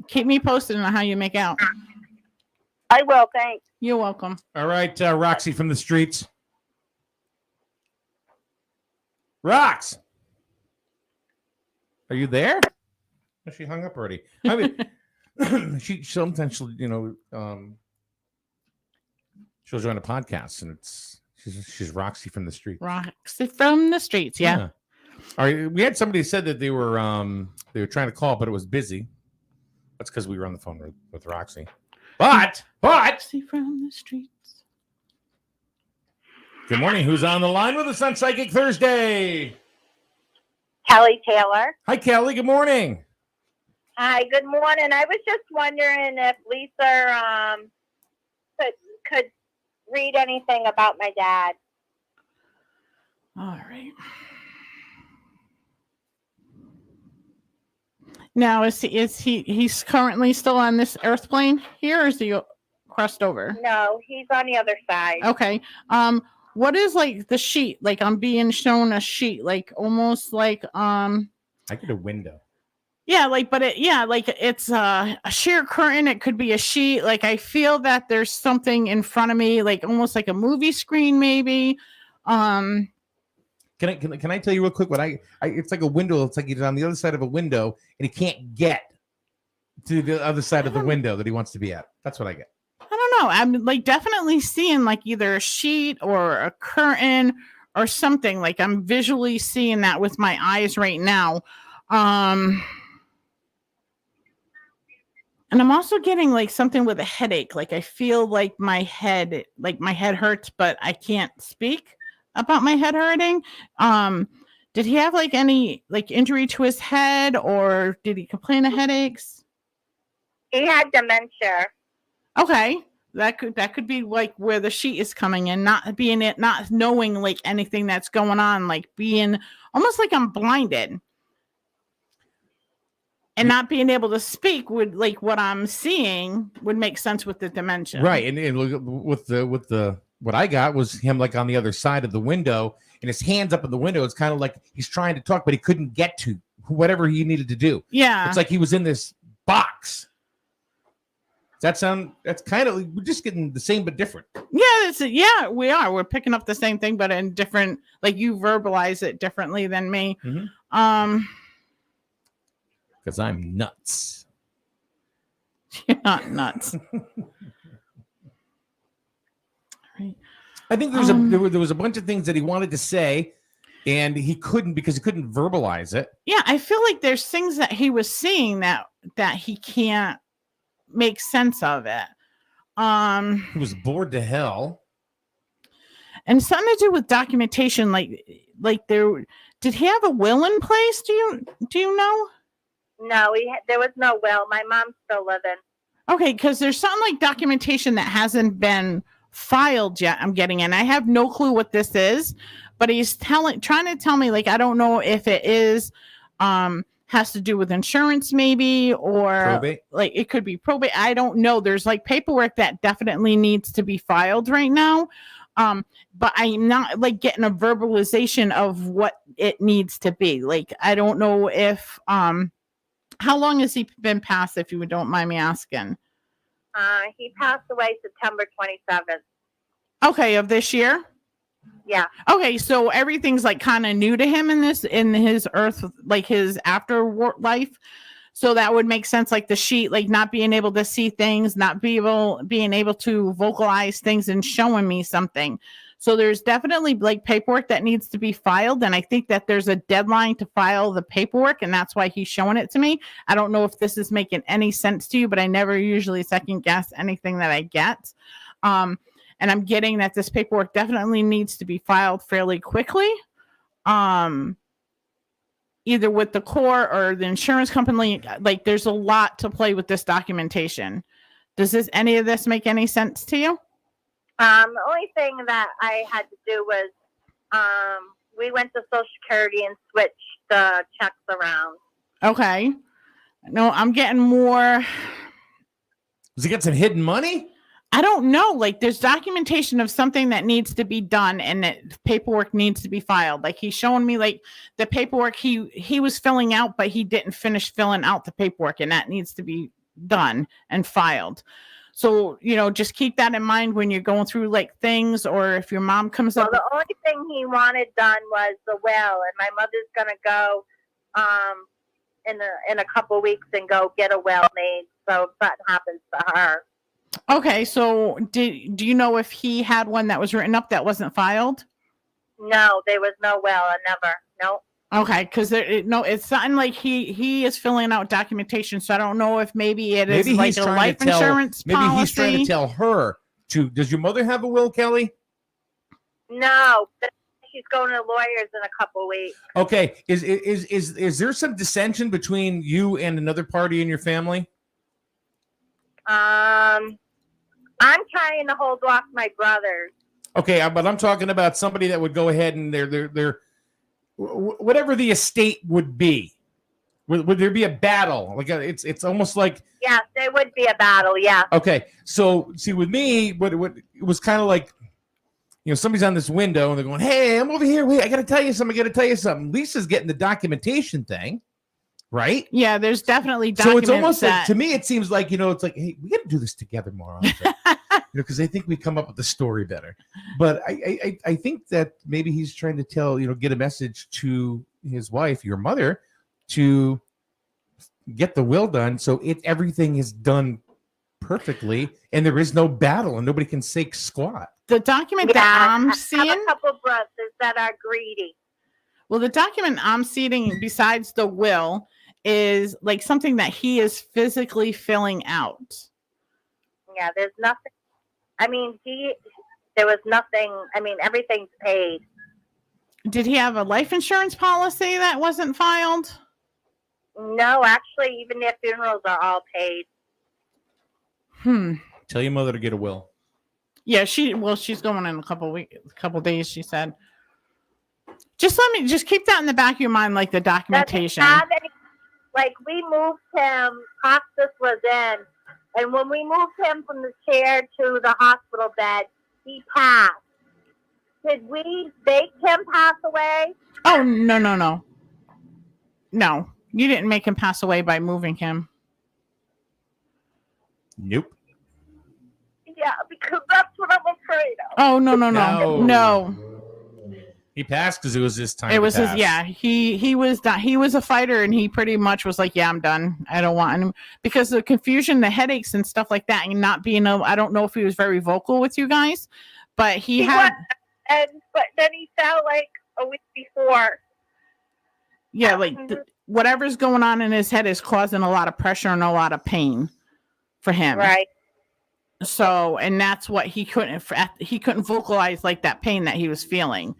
Keep me posted on how you make out. I will. Thanks. You're welcome. All right, Roxy from the streets. Rox, are you there? Oh, she hung up already. I mean, she sometimes she'll she'll join a podcast, and she's Roxy from the streets. Roxy from the streets, yeah. All right, we had somebody said that they were trying to call, but it was busy. That's because we were on the phone with Roxy. But Roxy from the streets. Good morning. Who's on the line with us on Psychic Thursday? Kelly Taylor. Hi, Kelly. Good morning. Hi, good morning. I was just wondering if Lisa could read anything about my dad. All right. Now, he's currently still on this earth plane here, or is he crossed over? No, he's on the other side. Okay. What is like the sheet? Like I'm being shown a sheet, like almost like I get a window. Yeah, it's a sheer curtain. It could be a sheet. Like I feel that there's something in front of me, like almost like a movie screen, maybe. Can I tell you real quick what I it's like a window. It's like he's on the other side of a window and he can't get to the other side of the window that he wants to be at. That's what I get. I don't know. I'm like definitely seeing like either a sheet or a curtain or something. Like I'm visually seeing that with my eyes right now. And I'm also getting like something with a headache. Like I feel like my head hurts, but I can't speak about my head hurting. Did he have like any like injury to his head, or did he complain of headaches? He had dementia. Okay. That could be like where the sheet is coming in, not knowing like anything that's going on, like being almost like I'm blinded. And not being able to speak would, like, what I'm seeing would make sense with the dementia. Right. And look, with the what I got was him like on the other side of the window and his hands up in the window. It's kind of like he's trying to talk, but he couldn't get to whatever he needed to do. Yeah. It's like he was in this box. Does that sound, that's kind of, we're just getting the same but different. Yeah, we are. We're picking up the same thing, but in different, like you verbalize it differently than me. Mm-hmm. Because I'm nuts. You're not nuts. Right. I think there was a bunch of things that he wanted to say, and he couldn't because he couldn't verbalize it. Yeah, I feel like there's things that he was seeing that he can't make sense of it. He was bored to hell. And something to do with documentation, like there. Did he have a will in place? Do you know? No, there was no will. My mom's still living. Okay, because there's something like documentation that hasn't been filed yet. I'm getting in. I have no clue what this is, but he's trying to tell me, like, I don't know if it is has to do with insurance maybe, or probate. Like it could be probate. I don't know. There's like paperwork that definitely needs to be filed right now. But I'm not like getting a verbalization of what it needs to be. Like, I don't know if how long has he been passed, if you don't mind me asking? He passed away September 27th. Okay, of this year? Yeah. Okay, so everything's like kind of new to him in his earth, like his after life. So that would make sense, like the sheet, like not being able to see things, not being able to vocalize things and showing me something. So there's definitely like paperwork that needs to be filed. And I think that there's a deadline to file the paperwork. And that's why he's showing it to me. I don't know if this is making any sense to you, but I never usually second guess anything that I get. And I'm getting that this paperwork definitely needs to be filed fairly quickly. Either with the court or the insurance company. Like there's a lot to play with this documentation. Does any of this make any sense to you? The only thing that I had to do was we went to Social Security and switched the checks around. Okay. No, I'm getting more. Does he get some hidden money? I don't know. Like there's documentation of something that needs to be done and that paperwork needs to be filed. Like he's showing me like the paperwork he was filling out, but he didn't finish filling out the paperwork, and that needs to be done and filed. So, just keep that in mind when you're going through like things, or if your mom comes up. The only thing he wanted done was the will, and my mother's going to go in a couple of weeks and go get a will made. So if that happens to her. Okay, so do you know if he had one that was written up that wasn't filed? No, there was no will. Never. No. Okay, because it's something like he is filling out documentation, so I don't know if maybe it is like a life insurance policy. Maybe he's trying to tell her to. Does your mother have a will, Kelly? No, she's going to lawyers in a couple weeks. Okay, is there some dissension between you and another party in your family? I'm trying to hold off my brothers. Okay, but I'm talking about somebody that would go ahead and they're whatever the estate would be. Would there be a battle? Like it's almost like, yes, there would be a battle. Yeah. Okay, so see with me, what it was kind of like, somebody's on this window and they're going, "Hey, I'm over here. Wait, I got to tell you something. Lisa's getting the documentation thing, right? Yeah, there's definitely documents. So it's almost like, to me, it seems like it's like, hey, we got to do this together more often. because they think we come up with the story better. But I think that maybe he's trying to tell, get a message to his wife, your mother, to get the will done, so everything is done perfectly, and there is no battle, and nobody can say squat. The document that I'm seeing, have a couple brothers that are greedy. well, the document I'm seeing besides the will is like something that he is physically filling out. Yeah, there's nothing. I mean, there was nothing. I mean, everything's paid. Did he have a life insurance policy that wasn't filed? No, actually, even their funerals are all paid. Tell your mother to get a will. Yeah, she's going in a couple days, she said. Just keep that in the back of your mind, like the documentation. Like, we moved him, hospice was in, and when we moved him from the chair to the hospital bed, he passed. Did we make him pass away? Oh, no. No, you didn't make him pass away by moving him. Nope. Yeah, because that's what I'm afraid of. Oh, no. He passed because it was his time. It was to his, pass. yeah. He was done. He was a fighter, and he pretty much was like, "Yeah, I'm done. I don't want him," because the confusion, the headaches, and stuff like that, and not being I don't know if he was very vocal with you guys, but he had. But then he fell like a week before. Yeah, like whatever's going on in his head is causing a lot of pressure and a lot of pain for him. Right. So, and that's what he couldn't vocalize, like that pain that he was feeling.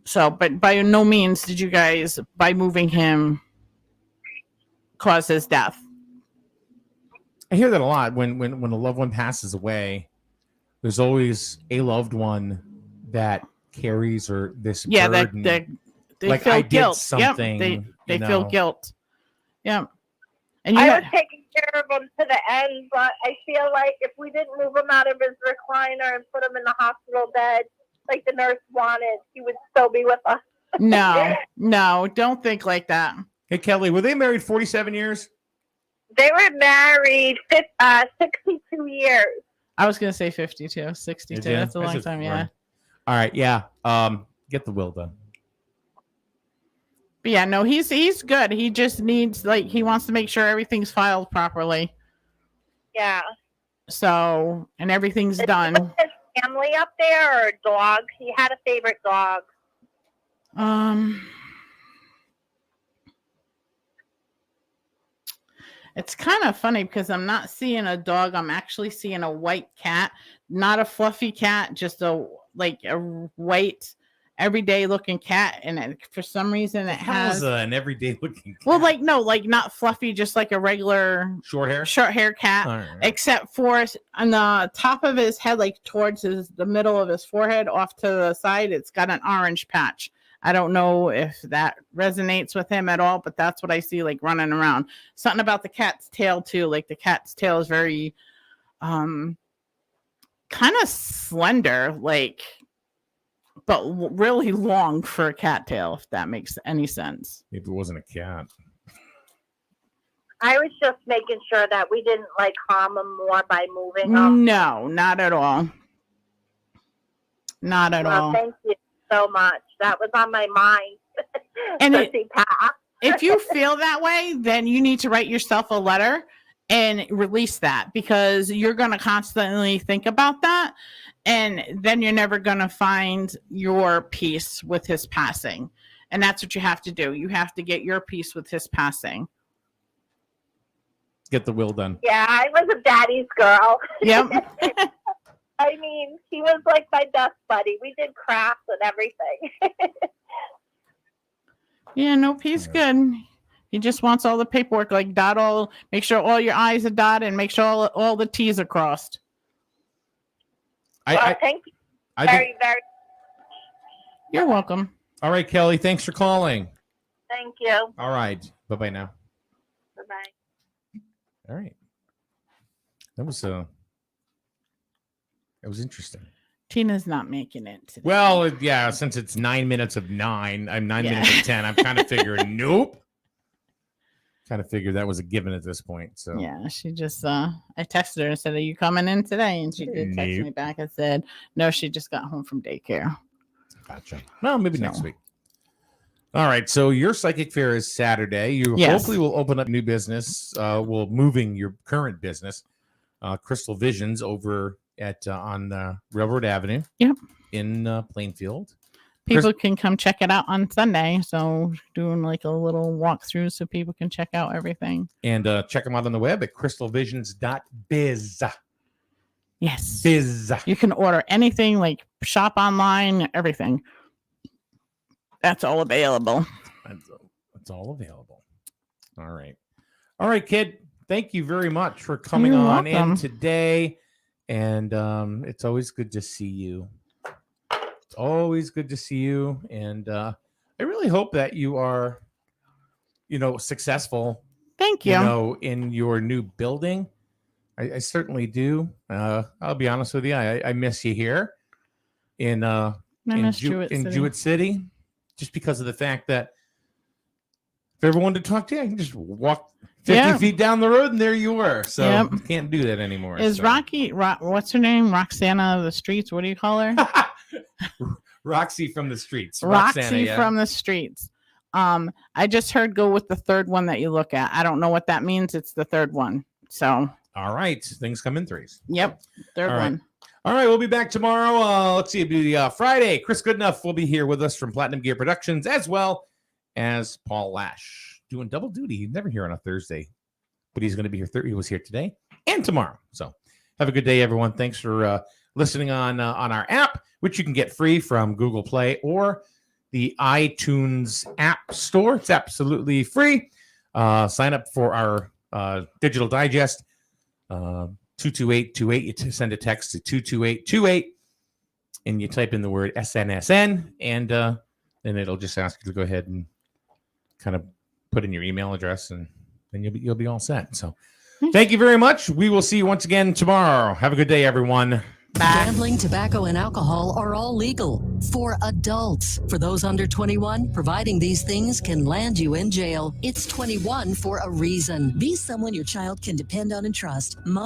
So, but by no means did you guys, by moving him, cause his death. I hear that a lot. When a loved one passes away, there's always a loved one that carries or this burden. they like feel I guilt. did something. Yep, they feel guilt. Yeah. And I was taking care of him to the end, but I feel like if we didn't move him out of his recliner and put him in the hospital bed, like the nurse wanted, he would still be with us. No, don't think like that. Hey, Kelly, were they married 47 years? They were married 62 years. I was going to say 52, 62. That's a long time, yeah. All right, yeah. Get the will done. But yeah, no, he's good. He just needs, he wants to make sure everything's filed properly. Yeah. So, and everything's done. His family up there or dogs? He had a favorite dog. It's kind of funny because I'm not seeing a dog. I'm actually seeing a white cat, not a fluffy cat, just a white, everyday looking cat. And for some reason, it has an everyday looking cat. Well, not fluffy, just like a regular short hair cat, right. Except for on the top of his head, like towards the middle of his forehead, off to the side, it's got an orange patch. I don't know if that resonates with him at all, but that's what I see running around. Something about the cat's tail too. Like the cat's tail is very kind of slender, but really long for a cat tail, if that makes any sense. Maybe it wasn't a cat. I was just making sure that we didn't harm him more by moving him. No, not at all. Not at all. Thank you so much. That was on my mind. And if you feel that way, then you need to write yourself a letter and release that, because you're going to constantly think about that. And then you're never going to find your peace with his passing. And that's what you have to do. You have to get your peace with his passing. Get the will done. Yeah, I was a daddy's girl. Yep. I mean, he was like my best buddy. We did crafts and everything. Yeah, no, he's good. He just wants all the paperwork, make sure all your I's are dotted and make sure all the T's are crossed. Thank you very. You're welcome. All right, Kelly, thanks for calling. Thank you. All right. Bye-bye now. Bye-bye. All right. That was interesting. Tina's not making it today. Well, yeah, since it's 9 minutes of 9, I'm 9 minutes of 10. I'm kind of figuring, nope. kind of figured that was a given at this point. So Yeah, she just I texted her and said, "Are you coming in today?" And she did text me back and said, "No, she just got home from daycare." Gotcha. Well, maybe next week. All right. So your psychic fair is Saturday. You Yes. hopefully will open up new business. Moving your current business, Crystal Visions, over at on Railroad Avenue. Yep. In Plainfield. People can come check it out on Sunday. So doing like a little walkthrough so people can check out everything. And check them out on the web at crystalvisions.biz. Yes. Biz. You can order anything, like shop online, everything. That's all available. It's all available. All right. All right, kid. Thank you very much for coming You're on welcome. in today. And it's always good to see you. It's always good to see you. And I really hope that you are, successful. Thank you. In your new building. I certainly do. I'll be honest with you. I miss you here in Jewett City, just because of the fact that if everyone to talk to you, I can just walk 50 feet down the road and there you were. So you can't do that anymore. Is what's her name? Roxana of the streets. What do you call her? Roxy from the streets. Roxy from the streets. I just heard go with the third one that you look at. I don't know what that means. It's the third one. So. All right. Things come in threes. Yep. Third All right. one. All right. We'll be back tomorrow. Let's see. It'll be Friday. Chris Goodenough will be here with us from Platinum Gear Productions, as well as Paul Lash, doing double duty. He's never here on a Thursday, but he's going to be here. He was here today and tomorrow. So have a good day, everyone. Thanks for listening on our app, which you can get free from Google Play or the iTunes App Store. It's absolutely free. Sign up for our Digital Digest. 22828. You send a text to 22828 and you type in the word SNSN, and then it'll just ask you to go ahead and kind of put in your email address, and then you'll be all set. So thank you very much. We will see you once again tomorrow. Have a good day, everyone. Gambling, tobacco, and alcohol are all legal for adults. For those under 21, providing these things can land you in jail. It's 21 for a reason. Be someone your child can depend on and trust.